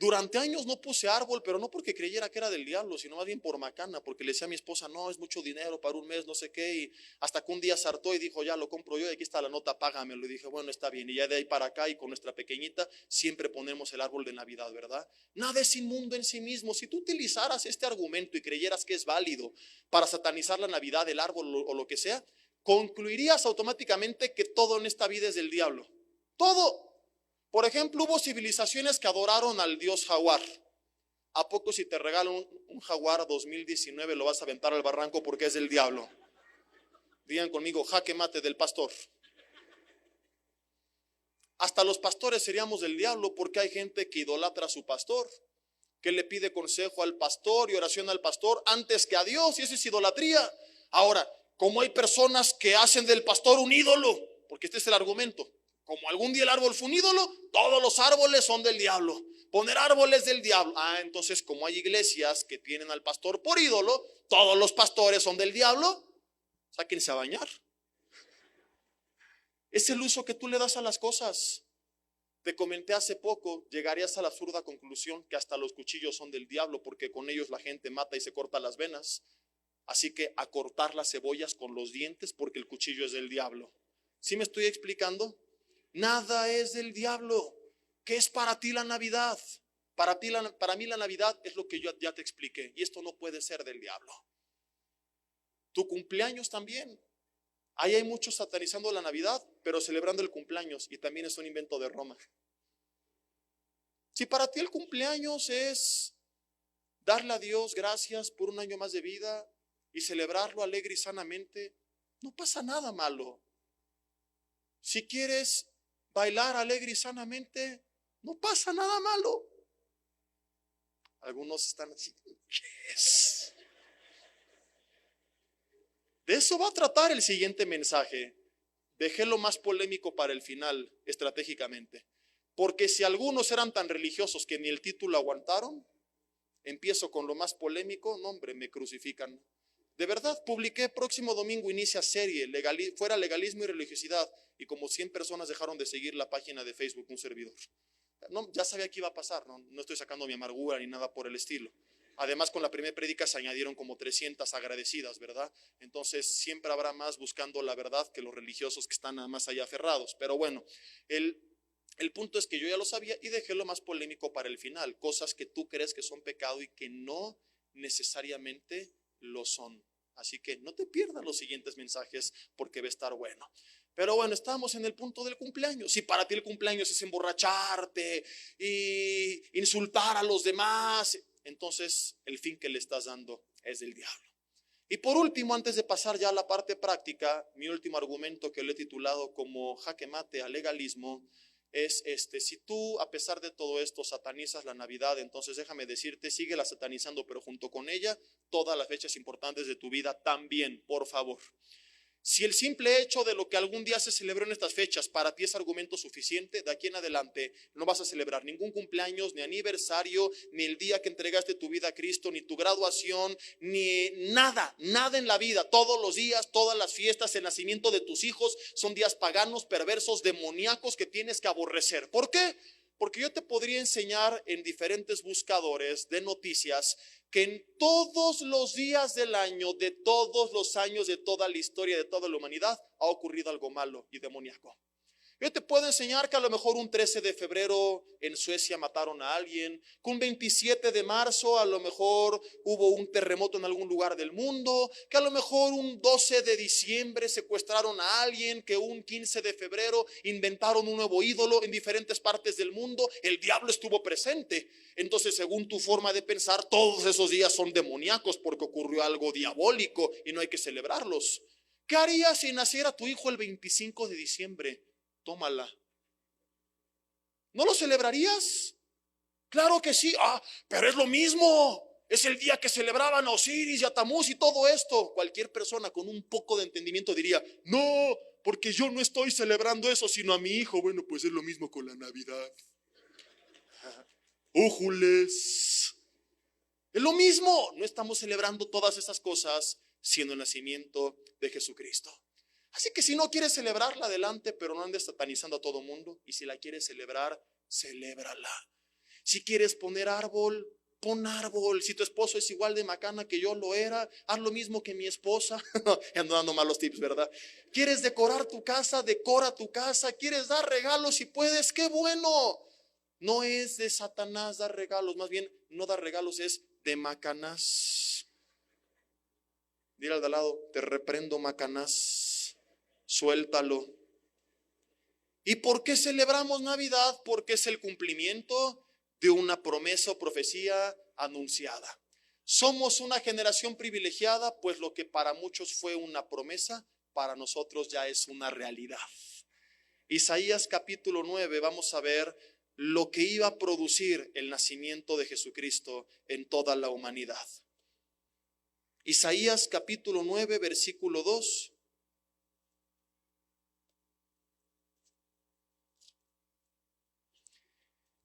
Durante años no puse árbol, pero no porque creyera que era del diablo, sino más bien por macana, porque le decía a mi esposa, no, es mucho dinero para un mes, no sé qué, y hasta que un día se hartó y dijo, ya lo compro yo, y aquí está la nota, págamelo. Y dije, bueno, está bien, y ya de ahí para acá y con nuestra pequeñita siempre ponemos el árbol de Navidad, ¿verdad? Nada es inmundo en sí mismo. Si tú utilizaras este argumento y creyeras que es válido para satanizar la Navidad, el árbol o lo que sea, concluirías automáticamente que todo en esta vida es del diablo. Todo. Por ejemplo, hubo civilizaciones que adoraron al dios jaguar. ¿A poco si te regalan un jaguar 2019 lo vas a aventar al barranco porque es del diablo? Digan conmigo, jaque mate del pastor. Hasta los pastores seríamos del diablo, porque hay gente que idolatra a su pastor, que le pide consejo al pastor y oración al pastor antes que a Dios, y eso es idolatría. Ahora, como hay personas que hacen del pastor un ídolo, porque este es el argumento, como algún día el árbol fue un ídolo, todos los árboles son del diablo. Poner árboles del diablo. Entonces, como hay iglesias que tienen al pastor por ídolo, todos los pastores son del diablo, sáquense a bañar. Es el uso que tú le das a las cosas. Te comenté hace poco, llegarías a la absurda conclusión que hasta los cuchillos son del diablo, porque con ellos la gente mata y se corta las venas. Así que a cortar las cebollas con los dientes, porque el cuchillo es del diablo. ¿Sí me estoy explicando? Nada es del diablo. ¿Qué es para ti la Navidad? Para mí la Navidad es lo que yo ya te expliqué, y esto no puede ser del diablo. Tu cumpleaños también. Ahí hay muchos satanizando la Navidad, pero celebrando el cumpleaños, y también es un invento de Roma. Si para ti el cumpleaños es darle a Dios gracias por un año más de vida y celebrarlo alegre y sanamente, no pasa nada malo. Si quieres bailar alegre y sanamente, no pasa nada malo. Algunos están así, ¿qué es? De eso va a tratar el siguiente mensaje. Dejé lo más polémico para el final, estratégicamente. Porque si algunos eran tan religiosos que ni el título aguantaron, empiezo con lo más polémico, no hombre, me crucifican. De verdad, publiqué próximo domingo inicia serie, fuera legalismo y religiosidad, y como 100 personas dejaron de seguir la página de Facebook, un servidor. No, ya sabía que iba a pasar, no estoy sacando mi amargura ni nada por el estilo. Además, con la primera prédica se añadieron como 300 agradecidas, ¿verdad? Entonces siempre habrá más buscando la verdad que los religiosos que están nada más allá aferrados. Pero bueno, el punto es que yo ya lo sabía y dejé lo más polémico para el final. Cosas que tú crees que son pecado y que no necesariamente lo son. Así que no te pierdas los siguientes mensajes porque va a estar bueno. Pero bueno, estamos en el punto del cumpleaños. Si para ti el cumpleaños es emborracharte y insultar a los demás, entonces el fin que le estás dando es del diablo. Y por último, antes de pasar ya a la parte práctica, mi último argumento que lo he titulado como jaque mate al legalismo es si tú a pesar de todo esto satanizas la Navidad, entonces déjame decirte, síguela satanizando, pero junto con ella todas las fechas importantes de tu vida también, por favor. Si el simple hecho de lo que algún día se celebró en estas fechas para ti es argumento suficiente, de aquí en adelante no vas a celebrar ningún cumpleaños, ni aniversario, ni el día que entregaste tu vida a Cristo, ni tu graduación, ni nada en la vida. Todos los días, todas las fiestas, el nacimiento de tus hijos son días paganos, perversos, demoníacos que tienes que aborrecer. ¿Por qué? Porque yo te podría enseñar en diferentes buscadores de noticias que en todos los días del año, de todos los años, de toda la historia, de toda la humanidad, ha ocurrido algo malo y demoníaco. Yo te puedo enseñar que a lo mejor un 13 de febrero en Suecia mataron a alguien, que un 27 de marzo a lo mejor hubo un terremoto en algún lugar del mundo, que a lo mejor un 12 de diciembre secuestraron a alguien, que un 15 de febrero inventaron un nuevo ídolo en diferentes partes del mundo. El diablo estuvo presente. Entonces, según tu forma de pensar, todos esos días son demoníacos porque ocurrió algo diabólico y no hay que celebrarlos. ¿Qué harías si naciera tu hijo el 25 de diciembre? Tómala. ¿No lo celebrarías? Claro que sí. Pero es lo mismo. Es el día que celebraban a Osiris y a Tamuz y todo esto. Cualquier persona con un poco de entendimiento diría, no, porque yo no estoy celebrando eso, sino a mi hijo. Bueno, pues es lo mismo con la Navidad. ¡Újules! Es lo mismo. No estamos celebrando todas esas cosas siendo el nacimiento de Jesucristo. Así que si no quieres celebrarla, adelante, pero no andes satanizando a todo mundo. Y si la quieres celebrar, celébrala. Si quieres poner árbol, pon árbol. Si tu esposo es igual de macana que yo lo era, haz lo mismo que mi esposa. Ando dando malos tips, ¿verdad? ¿Quieres decorar tu casa? Decora tu casa. ¿Quieres dar regalos si puedes? ¡Qué bueno! No es de Satanás dar regalos, más bien no dar regalos, es de macanás. Dile al de al lado, te reprendo, macanás. Suéltalo. ¿Y por qué celebramos Navidad? Porque es el cumplimiento de una promesa o profecía anunciada. Somos una generación privilegiada, pues lo que para muchos fue una promesa, para nosotros ya es una realidad. Isaías capítulo 9, vamos a ver lo que iba a producir el nacimiento de Jesucristo en toda la humanidad. Isaías capítulo 9, versículo 2.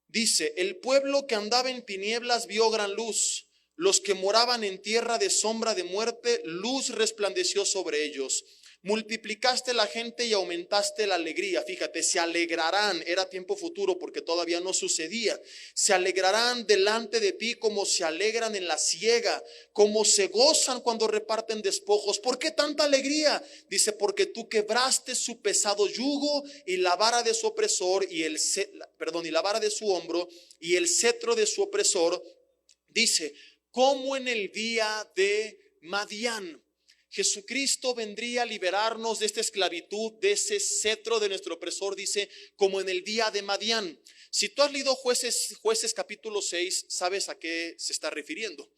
Dice: el pueblo que andaba en tinieblas vio gran luz. Los que moraban en tierra de sombra de muerte, luz resplandeció sobre ellos. Multiplicaste la gente y aumentaste la alegría. Fíjate, se alegrarán, era tiempo futuro porque todavía no sucedía. Se alegrarán delante de ti como se alegran en la siega, como se gozan cuando reparten despojos. ¿Por qué tanta alegría? Dice, porque tú quebraste su pesado yugo y la vara de su opresor y la vara de su hombro y el cetro de su opresor. Dice, como en el día de Madián. Jesucristo vendría a liberarnos de esta esclavitud, de ese cetro de nuestro opresor, dice, como en el día de Madián. Si tú has leído Jueces capítulo 6, sabes a qué se está refiriendo.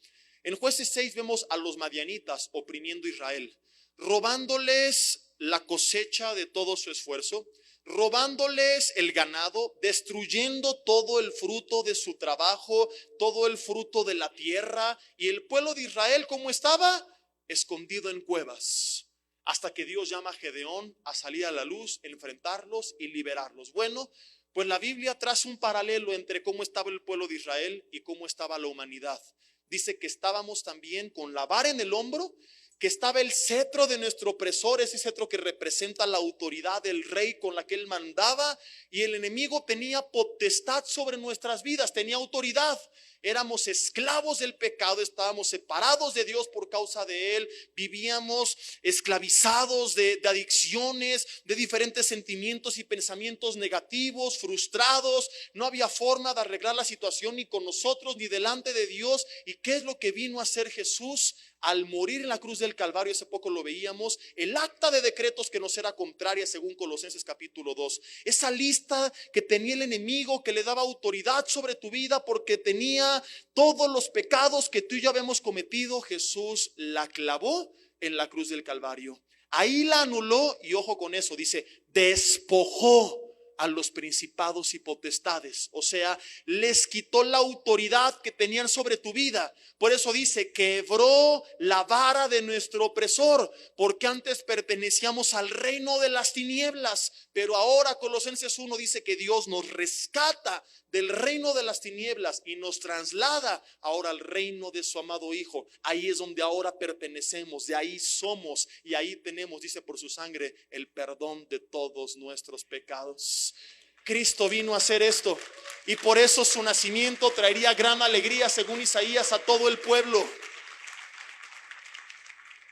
En Jueces 6 vemos a los madianitas oprimiendo a Israel, robándoles la cosecha de todo su esfuerzo, robándoles el ganado, destruyendo todo el fruto de su trabajo, todo el fruto de la tierra. Y el pueblo de Israel, ¿cómo estaba? Escondido en cuevas, hasta que Dios llama a Gedeón a salir a la luz, enfrentarlos y liberarlos. Bueno, pues la Biblia traza un paralelo entre cómo estaba el pueblo de Israel y cómo estaba la humanidad. Dice que estábamos también con la vara en el hombro, que estaba el cetro de nuestro opresor, ese cetro que representa la autoridad del rey con la que él mandaba, y el enemigo tenía potestad sobre nuestras vidas, tenía autoridad. Éramos esclavos del pecado, estábamos separados de Dios por causa de él, vivíamos esclavizados de adicciones, de diferentes sentimientos y pensamientos negativos, frustrados. No había forma de arreglar la situación ni con nosotros ni delante de Dios. ¿Y qué es lo que vino a hacer Jesús? Al morir en la cruz del Calvario, hace poco lo veíamos, el acta de decretos que nos era contraria según Colosenses capítulo 2. Esa lista que tenía el enemigo, que le daba autoridad sobre tu vida porque tenía todos los pecados que tú y yo habíamos cometido, Jesús la clavó en la cruz del Calvario. Ahí la anuló y ojo con eso, dice, despojó a los principados y potestades, o sea, les quitó la autoridad que tenían sobre tu vida. Por eso dice, quebró la vara de nuestro opresor, porque antes pertenecíamos al reino de las tinieblas, pero ahora Colosenses 1 dice que Dios nos rescata del reino de las tinieblas y nos traslada ahora al reino de su amado Hijo. Ahí es donde ahora pertenecemos, de ahí somos y ahí tenemos, dice, por su sangre el perdón de todos nuestros pecados. Cristo vino a hacer esto y por eso su nacimiento traería gran alegría, según Isaías, a todo el pueblo.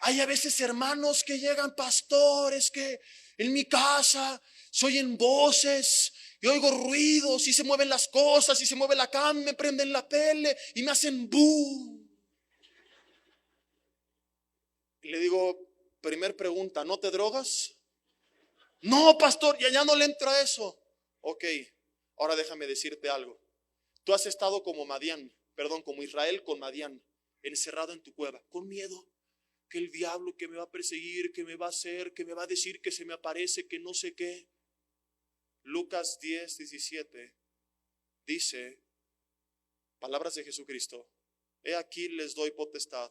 Hay a veces hermanos que llegan, pastores, que en mi casa se oyen voces y oigo ruidos y se mueven las cosas y se mueve la cama, me prenden la tele y me hacen bu. Y le digo, primer pregunta, ¿no te drogas? No, pastor, ya no le entro a eso. Ok, ahora déjame decirte algo. Tú has estado como como Israel con Madián, encerrado en tu cueva, con miedo. Que el diablo que me va a perseguir, que me va a hacer, que me va a decir que se me aparece, que no sé qué. Lucas 10:17 dice, palabras de Jesucristo, he aquí les doy potestad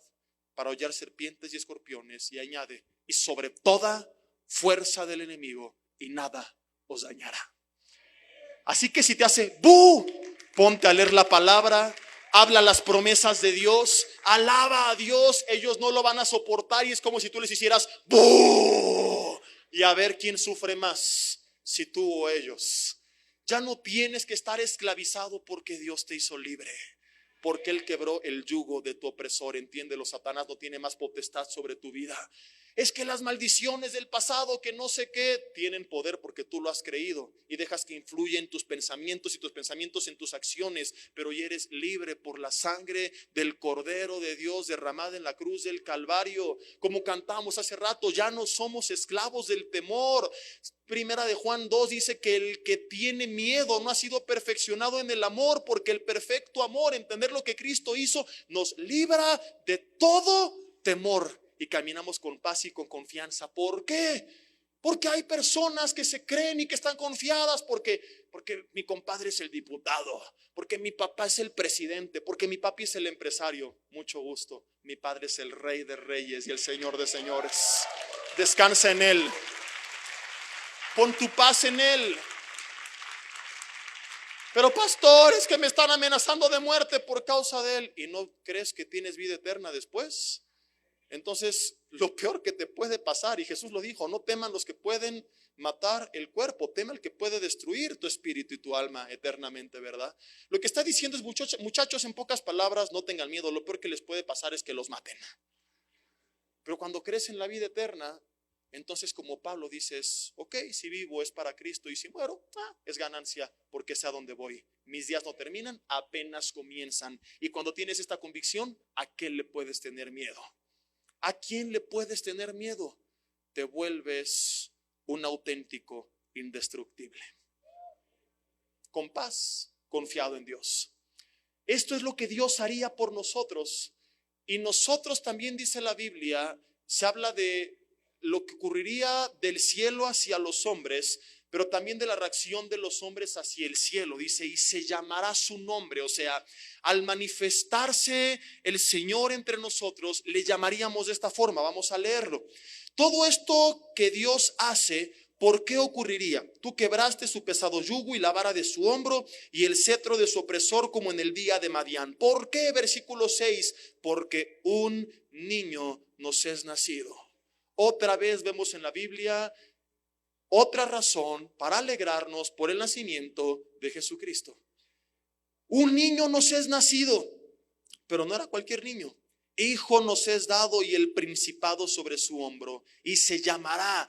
para hollar serpientes y escorpiones, y añade, y sobre toda fuerza del enemigo, y nada os dañará. Así que si te hace ¡bu!, ponte a leer la palabra, habla las promesas de Dios, alaba a Dios. Ellos no lo van a soportar y es como si tú les hicieras ¡bu! Y a ver quién sufre más, si tú o ellos. Ya no tienes que estar esclavizado porque Dios te hizo libre, porque Él quebró el yugo de tu opresor. Entiéndelo, Satanás no tiene más potestad sobre tu vida. Es que las maldiciones del pasado, que no sé qué, tienen poder porque tú lo has creído y dejas que influya en tus pensamientos y tus pensamientos en tus acciones. Pero hoy eres libre por la sangre del Cordero de Dios derramada en la cruz del Calvario. Como cantamos hace rato, ya no somos esclavos del temor. Primera de Juan 2 dice que el que tiene miedo no ha sido perfeccionado en el amor, porque el perfecto amor, entender lo que Cristo hizo, nos libra de todo temor. y caminamos con paz y con confianza. ¿Por qué? Porque hay personas que se creen y que están confiadas porque mi compadre es el diputado, porque mi papá es el presidente, porque mi papi es el empresario. Mucho gusto, mi padre es el Rey de Reyes y el Señor de Señores. Descansa en Él, pon tu paz en Él. Pero pastores que me están amenazando de muerte por causa de Él, ¿y no crees que tienes vida eterna después? Entonces, lo peor que te puede pasar, y Jesús lo dijo, no teman los que pueden matar el cuerpo, tema el que puede destruir tu espíritu y tu alma eternamente, ¿verdad? Lo que está diciendo es, muchachos, en pocas palabras, no tengan miedo, lo peor que les puede pasar es que los maten. Pero cuando crees en la vida eterna, entonces como Pablo dices, ok, si vivo es para Cristo y si muero, es ganancia porque sé a dónde voy. Mis días no terminan, apenas comienzan. Y cuando tienes esta convicción, ¿a qué le puedes tener miedo? ¿A quién le puedes tener miedo? Te vuelves un auténtico indestructible. Con paz, confiado en Dios. Esto es lo que Dios haría por nosotros. Y nosotros también, dice la Biblia, se habla de lo que ocurriría del cielo hacia los hombres, pero también de la reacción de los hombres hacia el cielo. Dice, y se llamará su nombre. O sea, al manifestarse el Señor entre nosotros, le llamaríamos de esta forma. Vamos a leerlo. Todo esto que Dios hace, ¿por qué ocurriría? Tú quebraste su pesado yugo y la vara de su hombro y el cetro de su opresor como en el día de Madián. ¿Por qué? Versículo 6. Porque un niño nos es nacido. Otra vez vemos en la Biblia otra razón para alegrarnos por el nacimiento de Jesucristo. Un niño nos es nacido, pero no era cualquier niño. Hijo nos es dado y el principado sobre su hombro, y se llamará.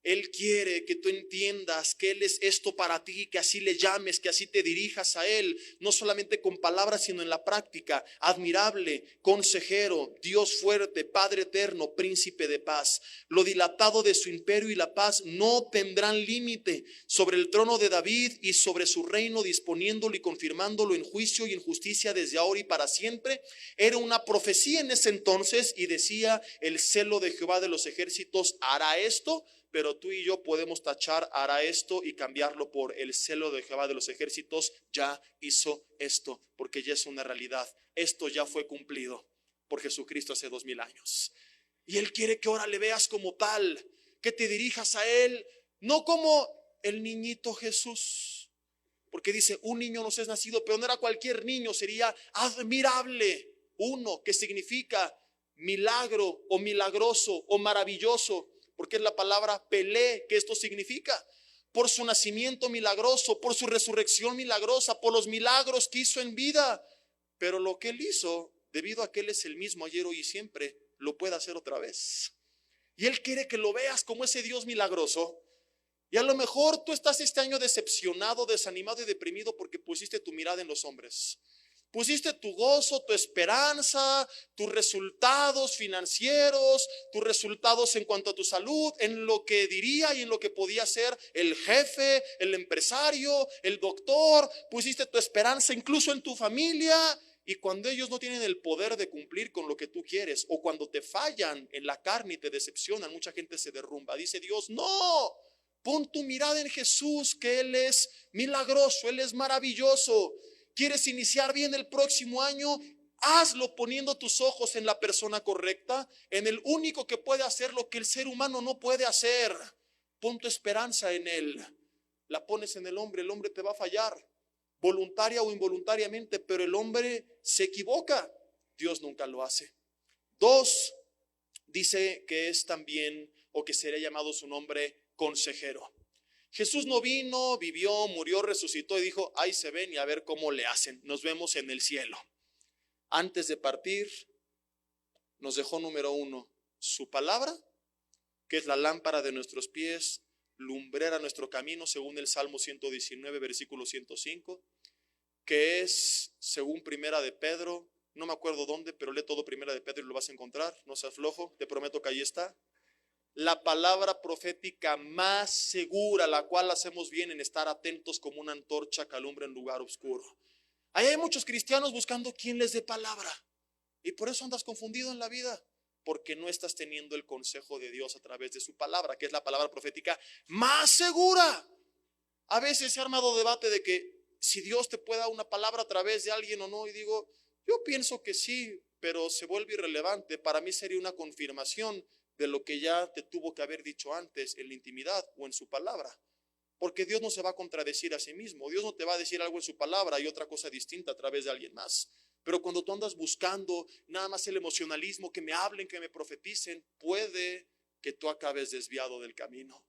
Él quiere que tú entiendas que Él es esto para ti, que así le llames, que así te dirijas a Él, no solamente con palabras, sino en la práctica. Admirable, consejero, Dios fuerte, Padre eterno, príncipe de paz. Lo dilatado de su imperio y la paz no tendrán límite sobre el trono de David y sobre su reino, disponiéndolo y confirmándolo en juicio y en justicia desde ahora y para siempre. Era una profecía en ese entonces y decía, el celo de Jehová de los ejércitos hará esto. Pero tú y yo podemos tachar hará esto y cambiarlo por el celo de Jehová de los ejércitos ya hizo esto, porque ya es una realidad. Esto ya fue cumplido por Jesucristo hace 2000 años. Y Él quiere que ahora le veas como tal, que te dirijas a Él, no como el niñito Jesús, porque dice, un niño nos es nacido, pero no era cualquier niño, sería admirable, uno que significa milagro o milagroso o maravilloso. Porque es la palabra pelé, que esto significa, por su nacimiento milagroso, por su resurrección milagrosa, por los milagros que hizo en vida. Pero lo que Él hizo, debido a que Él es el mismo ayer, hoy y siempre, lo puede hacer otra vez. Y Él quiere que lo veas como ese Dios milagroso. Y a lo mejor tú estás este año decepcionado, desanimado y deprimido porque pusiste tu mirada en los hombres. Pusiste tu gozo, tu esperanza, tus resultados financieros, tus resultados en cuanto a tu salud, en lo que diría y en lo que podía ser el jefe, el empresario, el doctor. Pusiste tu esperanza incluso en tu familia. Y cuando ellos no tienen el poder de cumplir con lo que tú quieres, o cuando te fallan en la carne y te decepcionan, mucha gente se derrumba. Dice Dios, no, pon tu mirada en Jesús, que Él es milagroso, Él es maravilloso. ¿Quieres iniciar bien el próximo año? Hazlo poniendo tus ojos en la persona correcta, en el único que puede hacer lo que el ser humano no puede hacer. Pon tu esperanza en Él. La pones en el hombre te va a fallar, voluntaria o involuntariamente, pero el hombre se equivoca. Dios nunca lo hace. 2, dice que es también, o que sería llamado su nombre, consejero. Jesús no vino, vivió, murió, resucitó y dijo, ahí se ven y a ver cómo le hacen. Nos vemos en el cielo. Antes de partir, nos dejó número 1, su palabra, que es la lámpara de nuestros pies, lumbrera nuestro camino, según el Salmo 119, versículo 105, que es, según Primera de Pedro, no me acuerdo dónde, pero lee todo Primera de Pedro y lo vas a encontrar, no seas flojo, te prometo que ahí está. La palabra profética más segura, la cual hacemos bien en estar atentos como una antorcha que alumbra en lugar oscuro. Ahí hay muchos cristianos buscando quién les dé palabra, y por eso andas confundido en la vida. porque no estás teniendo el consejo de Dios a través de su palabra, que es la palabra profética más segura. A veces se ha armado debate de que si Dios te puede dar una palabra a través de alguien o no, y digo, yo pienso que sí, pero se vuelve irrelevante. Para mí sería una confirmación de lo que ya te tuvo que haber dicho antes en la intimidad o en su palabra. Porque Dios no se va a contradecir a sí mismo. Dios no te va a decir algo en su palabra y otra cosa distinta a través de alguien más. Pero cuando tú andas buscando nada más el emocionalismo, que me hablen, que me profeticen, puede que tú acabes desviado del camino.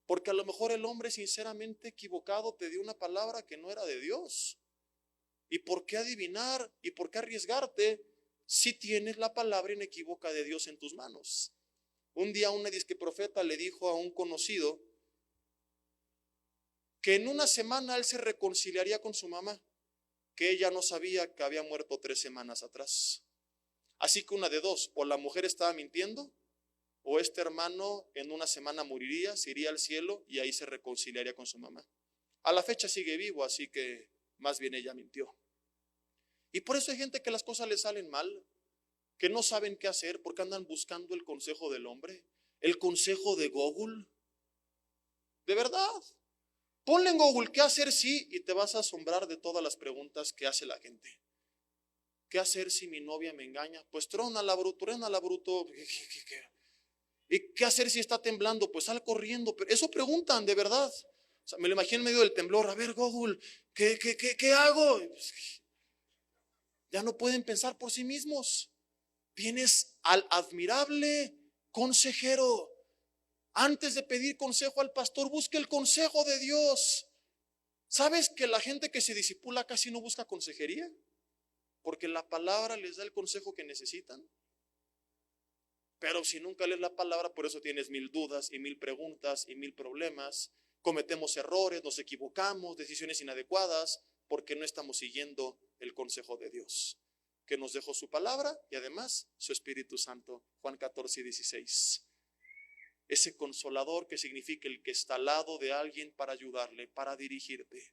Porque a lo mejor el hombre sinceramente equivocado te dio una palabra que no era de Dios. ¿Y por qué adivinar? ¿Y por qué arriesgarte si tienes la palabra inequívoca de Dios en tus manos? Un día una disque profeta le dijo a un conocido que en una semana él se reconciliaría con su mamá, que ella no sabía que había muerto 3 semanas atrás. Así que una de dos, o la mujer estaba mintiendo, o este hermano en una semana moriría, se iría al cielo y ahí se reconciliaría con su mamá. A la fecha sigue vivo, así que más bien ella mintió. Y por eso hay gente que las cosas les salen mal, que no saben qué hacer porque andan buscando el consejo del hombre, el consejo de Google. De verdad, ponle en Google qué hacer si y te vas a asombrar de todas las preguntas que hace la gente. ¿Qué hacer si mi novia me engaña? Pues trónala, bruto, trónala, bruto. ¿Y qué hacer si está temblando? Pues sal corriendo. Pero eso preguntan, de verdad. O sea, me lo imagino en medio del temblor. A ver, Google, ¿qué hago? Pues, ya no pueden pensar por sí mismos. Vienes al admirable consejero. Antes de pedir consejo al pastor, busque el consejo de Dios. ¿Sabes que la gente que se discipula casi no busca consejería? Porque la palabra les da el consejo que necesitan. Pero si nunca lees la palabra, por eso tienes 1000 dudas y 1000 preguntas y 1000 problemas. Cometemos errores, nos equivocamos, decisiones inadecuadas, porque no estamos siguiendo el consejo de Dios, que nos dejó su palabra y además su Espíritu Santo. Juan 14:16. Ese consolador que significa el que está al lado de alguien para ayudarle, para dirigirte.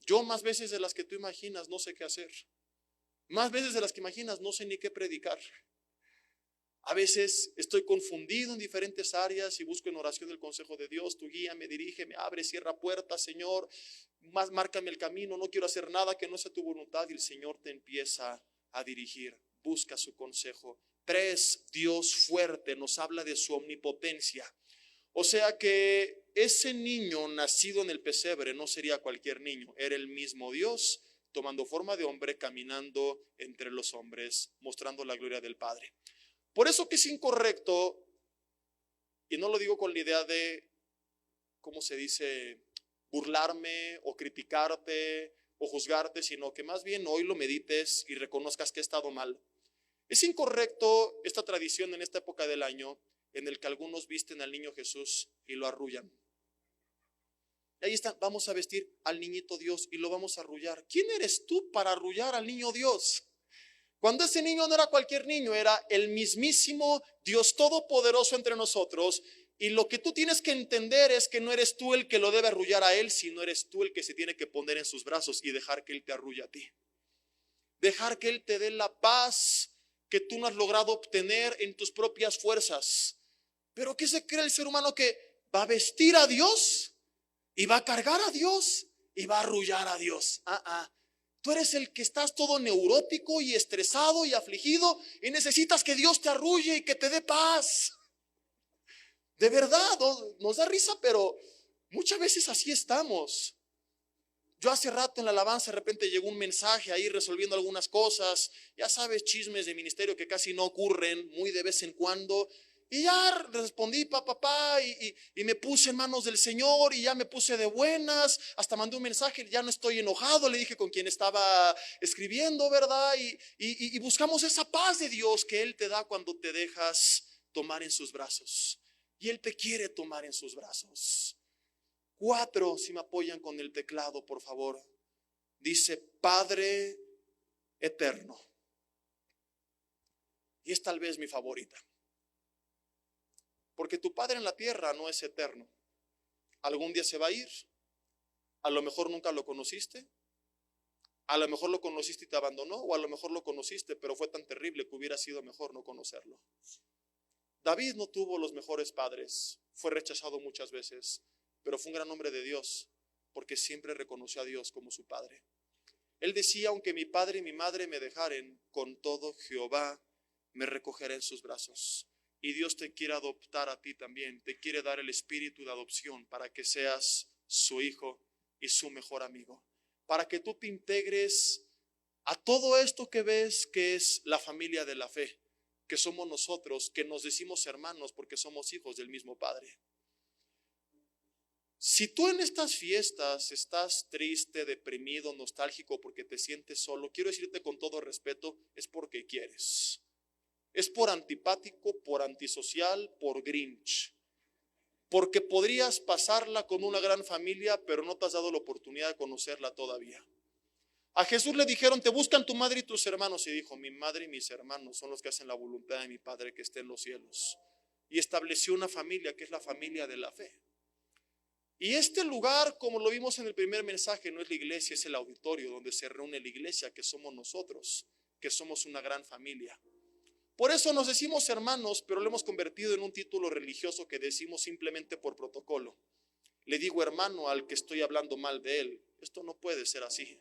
Yo más veces de las que tú imaginas no sé qué hacer. Más veces de las que imaginas no sé ni qué predicar. A veces estoy confundido en diferentes áreas y busco en oración el consejo de Dios. Tu guía me dirige, me abre, cierra puertas, Señor. Más márcame el camino, no quiero hacer nada que no sea tu voluntad. Y el Señor te empieza a dirigir. Busca su consejo. 3, Dios fuerte nos habla de su omnipotencia. O sea que ese niño nacido en el pesebre no sería cualquier niño. Era el mismo Dios tomando forma de hombre, caminando entre los hombres, mostrando la gloria del Padre. Por eso que es incorrecto, y no lo digo con la idea de, ¿cómo se dice?, burlarme o criticarte o juzgarte, sino que más bien hoy lo medites y reconozcas que he estado mal. Es incorrecto esta tradición en esta época del año en el que algunos visten al niño Jesús y lo arrullan. Y ahí está, vamos a vestir al niñito Dios y lo vamos a arrullar. ¿Quién eres tú para arrullar al niño Dios? Cuando ese niño no era cualquier niño, era el mismísimo Dios Todopoderoso entre nosotros. Y lo que tú tienes que entender es que no eres tú el que lo debe arrullar a él, sino eres tú el que se tiene que poner en sus brazos y dejar que él te arrulle a ti. Dejar que él te dé la paz que tú no has logrado obtener en tus propias fuerzas. Pero ¿qué se cree el ser humano? Que va a vestir a Dios y va a cargar a Dios y va a arrullar a Dios. Tú eres el que estás todo neurótico y estresado y afligido y necesitas que Dios te arrulle y que te dé paz. De verdad, nos da risa, pero muchas veces así estamos. Yo hace rato en la alabanza de repente llegó un mensaje ahí resolviendo algunas cosas. Ya sabes, chismes de ministerio que casi no ocurren, muy de vez en cuando. Y ya respondí, papá, y me puse en manos del Señor y ya me puse de buenas, hasta mandé un mensaje, ya no estoy enojado, le dije con quien estaba escribiendo, ¿verdad? Y buscamos esa paz de Dios que Él te da cuando te dejas tomar en sus brazos. Y Él te quiere tomar en sus brazos. 4, si me apoyan con el teclado, por favor. Dice, Padre eterno. Y es tal vez mi favorita. Porque tu Padre en la tierra no es eterno. Algún día se va a ir. A lo mejor nunca lo conociste. A lo mejor lo conociste y te abandonó, o a lo mejor lo conociste, pero fue tan terrible que hubiera sido mejor no conocerlo. David no tuvo los mejores padres, fue rechazado muchas veces, pero fue un gran hombre de Dios, porque siempre reconoció a Dios como su padre. Él decía, aunque mi padre y mi madre me dejaren, con todo Jehová me recogerá en sus brazos. Y Dios te quiere adoptar a ti también, te quiere dar el espíritu de adopción para que seas su hijo y su mejor amigo, para que tú te integres a todo esto que ves que es la familia de la fe, que somos nosotros, que nos decimos hermanos porque somos hijos del mismo Padre. Si tú en estas fiestas estás triste, deprimido, nostálgico porque te sientes solo, quiero decirte con todo respeto, es porque quieres. Es por antipático, por antisocial, por grinch. Porque podrías pasarla con una gran familia, pero no te has dado la oportunidad de conocerla todavía. A Jesús le dijeron, te buscan tu madre y tus hermanos. Y dijo, mi madre y mis hermanos son los que hacen la voluntad de mi Padre que esté en los cielos. Y estableció una familia que es la familia de la fe. Y este lugar, como lo vimos en el primer mensaje, no es la iglesia, es el auditorio donde se reúne la iglesia, que somos nosotros, que somos una gran familia. Por eso nos decimos hermanos, pero lo hemos convertido en un título religioso que decimos simplemente por protocolo. Le digo hermano al que estoy hablando mal de él. Esto no puede ser así.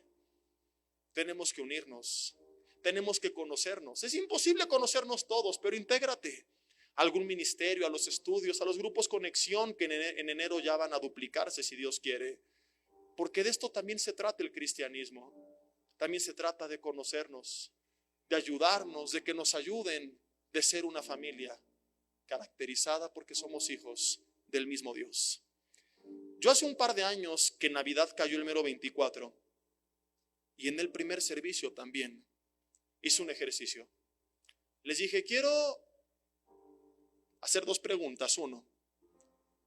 Tenemos que unirnos, tenemos que conocernos. Es imposible conocernos todos, pero intégrate a algún ministerio, a los estudios, a los grupos Conexión, que en enero ya van a duplicarse si Dios quiere. Porque de esto también se trata el cristianismo. También se trata de conocernos, de ayudarnos, de que nos ayuden, de ser una familia caracterizada porque somos hijos del mismo Dios. Yo hace un par de años que Navidad cayó el mero 24 y en el primer servicio también hice un ejercicio. Les dije, quiero hacer dos preguntas. Uno,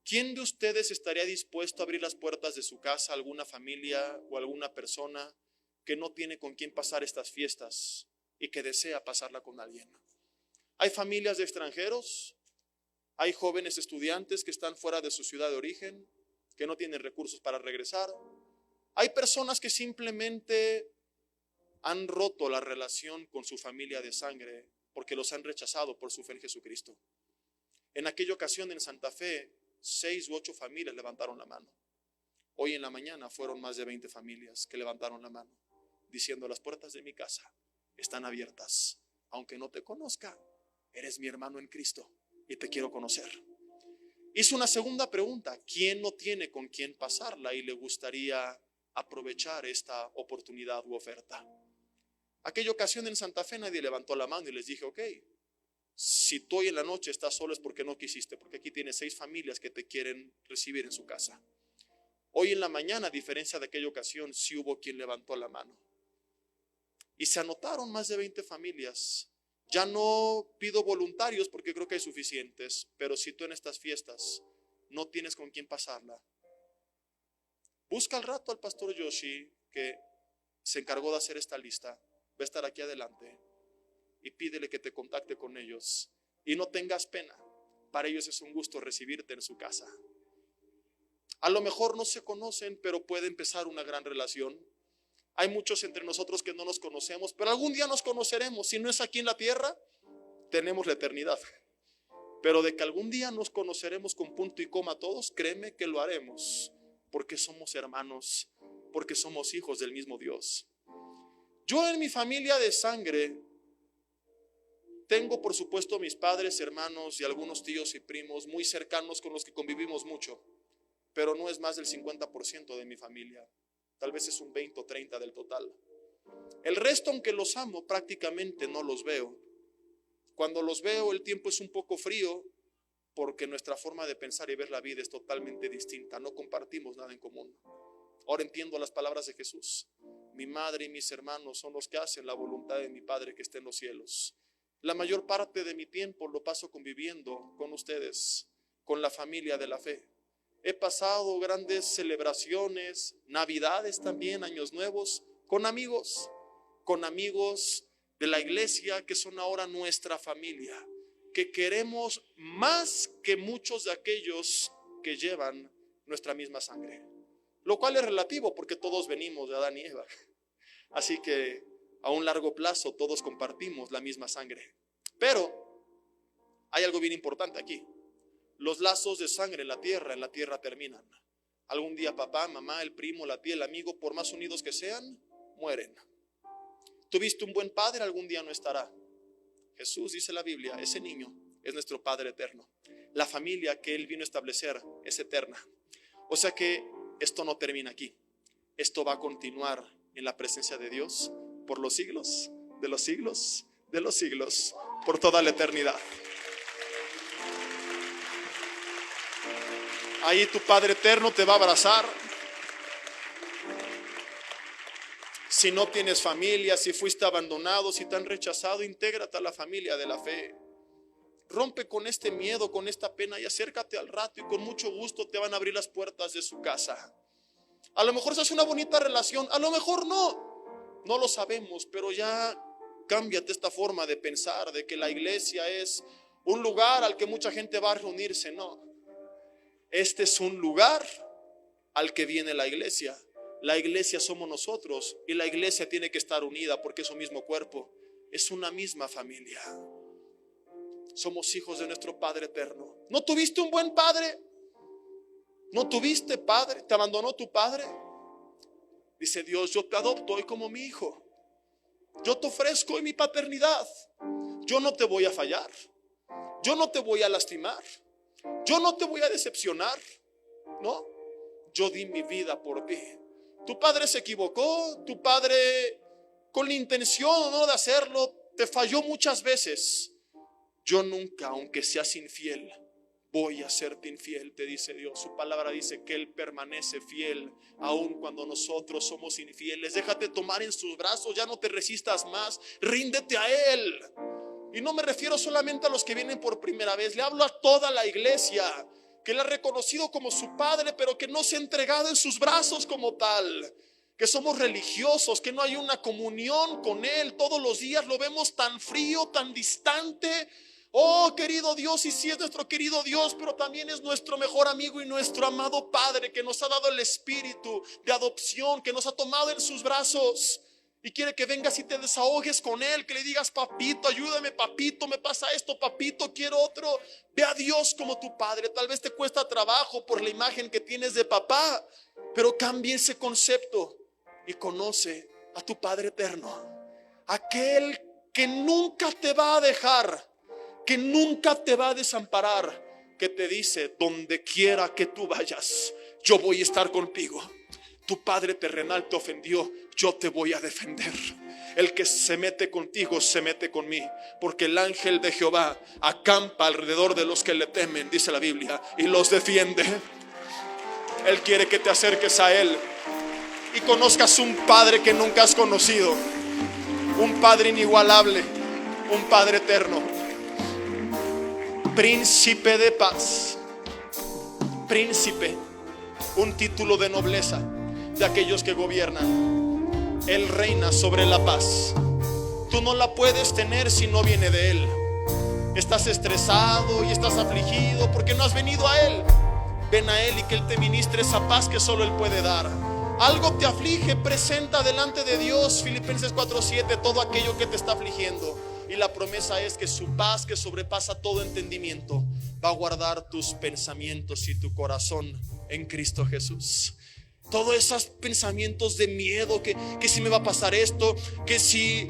¿quién de ustedes estaría dispuesto a abrir las puertas de su casa a alguna familia o alguna persona que no tiene con quién pasar estas fiestas y que desea pasarla con alguien? Hay familias de extranjeros, hay jóvenes estudiantes que están fuera de su ciudad de origen, que no tienen recursos para regresar. Hay personas que simplemente han roto la relación con su familia de sangre porque los han rechazado por su fe en Jesucristo. En aquella ocasión en Santa Fe, 6 u 8 familias levantaron la mano. Hoy en la mañana fueron más de 20 familias que levantaron la mano, diciendo, las puertas de mi casa están abiertas. Aunque no te conozca, eres mi hermano en Cristo y te quiero conocer. Hizo una segunda pregunta, ¿quién no tiene con quién pasarla y le gustaría aprovechar esta oportunidad u oferta? Aquella ocasión en Santa Fe nadie levantó la mano y les dije, ok, si tú hoy en la noche estás solo es porque no quisiste, porque aquí tienes 6 familias que te quieren recibir en su casa. Hoy en la mañana, a diferencia de aquella ocasión, sí hubo quien levantó la mano. Y se anotaron más de 20 familias. Ya no pido voluntarios porque creo que hay suficientes, pero si tú en estas fiestas no tienes con quién pasarla, busca al rato al pastor Yoshi, que se encargó de hacer esta lista. Va a estar aquí adelante y pídele que te contacte con ellos. Y no tengas pena, para ellos es un gusto recibirte en su casa. A lo mejor no se conocen, pero puede empezar una gran relación. Hay muchos entre nosotros que no nos conocemos, pero algún día nos conoceremos. Si no es aquí en la tierra, tenemos la eternidad. Pero de que algún día nos conoceremos con punto y coma todos, créeme que lo haremos, porque somos hermanos, porque somos hijos del mismo Dios. Yo en mi familia de sangre tengo por supuesto mis padres, hermanos y algunos tíos y primos muy cercanos con los que convivimos mucho, pero no es más del 50% de mi familia. Tal vez es un 20 o 30 del total. El resto, aunque los amo, prácticamente no los veo. Cuando los veo, el tiempo es un poco frío porque nuestra forma de pensar y ver la vida es totalmente distinta. No compartimos nada en común. Ahora entiendo las palabras de Jesús. Mi madre y mis hermanos son los que hacen la voluntad de mi Padre que está en los cielos. La mayor parte de mi tiempo lo paso conviviendo con ustedes, con la familia de la fe. He pasado grandes celebraciones, navidades también, años nuevos, con amigos de la iglesia que son ahora nuestra familia, que queremos más que muchos de aquellos que llevan nuestra misma sangre. Lo cual es relativo porque todos venimos de Adán y Eva. Así que a un largo plazo todos compartimos la misma sangre. Pero hay algo bien importante aquí. Los lazos de sangre en la tierra terminan. Algún día papá, mamá, el primo, la tía, el amigo, por más unidos que sean, mueren. Tuviste un buen padre, algún día no estará. Jesús, dice la Biblia, ese niño es nuestro Padre eterno. La familia que Él vino a establecer es eterna. O sea que esto no termina aquí. Esto va a continuar en la presencia de Dios por los siglos, de los siglos, de los siglos, por toda la eternidad. Ahí tu Padre eterno te va a abrazar. Si no tienes familia, si fuiste abandonado, si te han rechazado, intégrate a la familia de la fe. Rompe con este miedo, con esta pena y acércate al rato y con mucho gusto te van a abrir las puertas de su casa. A lo mejor esa es una bonita relación, a lo mejor no lo sabemos, pero ya cámbiate esta forma de pensar de que la iglesia es un lugar al que mucha gente va a reunirse. No, este es un lugar al que viene la iglesia. La iglesia somos nosotros y la iglesia tiene que estar unida porque es un mismo cuerpo, es una misma familia. Somos hijos de nuestro Padre eterno. ¿No tuviste un buen padre? ¿No tuviste padre? ¿Te abandonó tu padre? Dice Dios, yo te adopto hoy como mi hijo. Yo te ofrezco hoy mi paternidad. Yo no te voy a fallar. Yo no te voy a lastimar. Yo no te voy a decepcionar. No, yo di mi vida por ti. Tu padre se equivocó, tu padre con la intención o no de hacerlo, te falló muchas veces. Yo nunca, aunque seas infiel, voy a serte infiel, te dice Dios. Su palabra dice que Él permanece fiel aun cuando nosotros somos infieles. Déjate tomar en sus brazos, ya no te resistas más, ríndete a Él. Y no me refiero solamente a los que vienen por primera vez, le hablo a toda la iglesia que Él ha reconocido como su Padre, pero que no se ha entregado en sus brazos como tal. Que somos religiosos, que no hay una comunión con Él. Todos los días lo vemos tan frío, tan distante. Oh, querido Dios, y sí es nuestro querido Dios, pero también es nuestro mejor amigo y nuestro amado Padre, que nos ha dado el espíritu de adopción, que nos ha tomado en sus brazos y quiere que vengas y te desahogues con Él, que le digas: papito, ayúdame, papito, me pasa esto, papito, quiero otro. Ve a Dios como tu Padre. Tal vez te cuesta trabajo por la imagen que tienes de papá, pero cambia ese concepto y conoce a tu Padre eterno, aquel que nunca te va a dejar, que nunca te va a desamparar, que te dice: donde quiera que tú vayas, yo voy a estar contigo. Tu padre terrenal te ofendió, yo te voy a defender. El que se mete contigo se mete con mí, porque el ángel de Jehová acampa alrededor de los que le temen, dice la Biblia, y los defiende. Él quiere que te acerques a Él y conozcas un Padre que nunca has conocido, un Padre inigualable, un Padre eterno. Príncipe de paz. Príncipe, un título de nobleza de aquellos que gobiernan. Él reina sobre la paz. Tú no la puedes tener si no viene de Él. Estás estresado y estás afligido porque no has venido a Él. Ven a Él y que Él te ministre esa paz que solo Él puede dar. Algo te aflige, presenta delante de Dios, Filipenses 4:7, todo aquello que te está afligiendo. Y la promesa es que su paz, que sobrepasa todo entendimiento, va a guardar tus pensamientos y tu corazón en Cristo Jesús. Todos esos pensamientos de miedo, que si me va a pasar esto, que si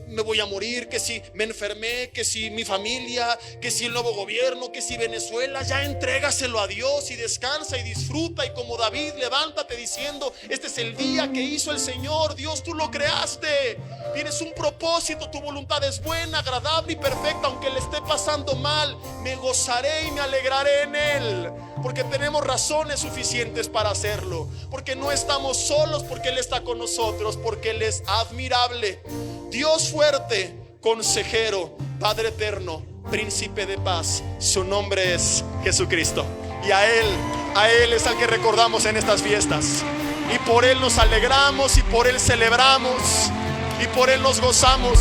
me voy a morir, que si me enfermé, que si mi familia, que si el nuevo gobierno, que si Venezuela, ya entrégaselo a Dios y descansa y disfruta. Y como David, levántate diciendo: este es el día que hizo el Señor. Dios, tú lo creaste, tienes un propósito, tu voluntad es buena, agradable y perfecta. Aunque le esté pasando mal, me gozaré y me alegraré en Él, porque tenemos razones suficientes para hacerlo, porque no estamos solos, porque Él está con nosotros, porque Él es admirable, Dios fuerte, consejero, Padre eterno, príncipe de paz. Su nombre es Jesucristo, y a Él es al que recordamos en estas fiestas, y por Él nos alegramos, y por Él celebramos, y por Él nos gozamos,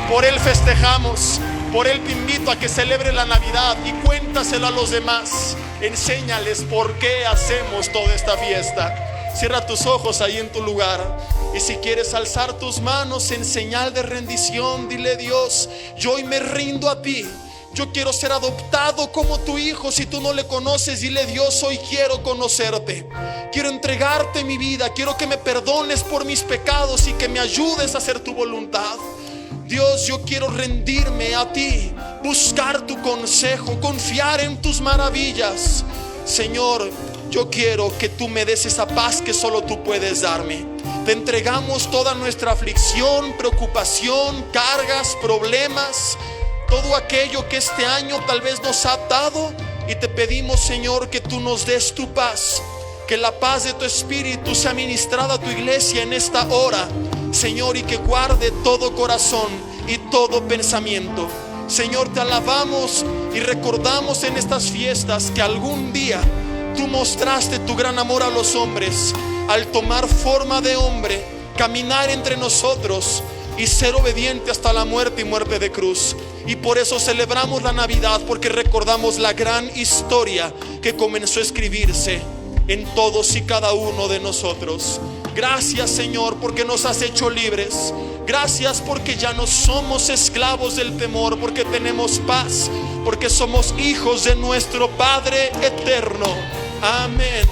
por Él festejamos. Por Él te invito a que celebre la Navidad y cuéntaselo a los demás. Enséñales por qué hacemos toda esta fiesta. Cierra tus ojos ahí en tu lugar. Y si quieres alzar tus manos en señal de rendición, dile: Dios, yo hoy me rindo a ti. Yo quiero ser adoptado como tu hijo. Si tú no le conoces, dile: Dios, hoy quiero conocerte. Quiero entregarte mi vida. Quiero que me perdones por mis pecados y que me ayudes a hacer tu voluntad. Dios, yo quiero rendirme a ti, buscar tu consejo, confiar en tus maravillas. Señor, yo quiero que tú me des esa paz que solo tú puedes darme. Te entregamos toda nuestra aflicción, preocupación, cargas, problemas, todo aquello que este año tal vez nos ha atado, y te pedimos, Señor, que tú nos des tu paz. Que la paz de tu Espíritu sea ministrada a tu iglesia en esta hora, Señor, y que guarde todo corazón y todo pensamiento. Señor, te alabamos y recordamos en estas fiestas que algún día tú mostraste tu gran amor a los hombres al tomar forma de hombre, caminar entre nosotros y ser obediente hasta la muerte y muerte de cruz. Y por eso celebramos la Navidad, porque recordamos la gran historia que comenzó a escribirse en todos y cada uno de nosotros. Gracias, Señor, porque nos has hecho libres. Gracias porque ya no somos esclavos del temor, porque tenemos paz, porque somos hijos de nuestro Padre eterno. Amén.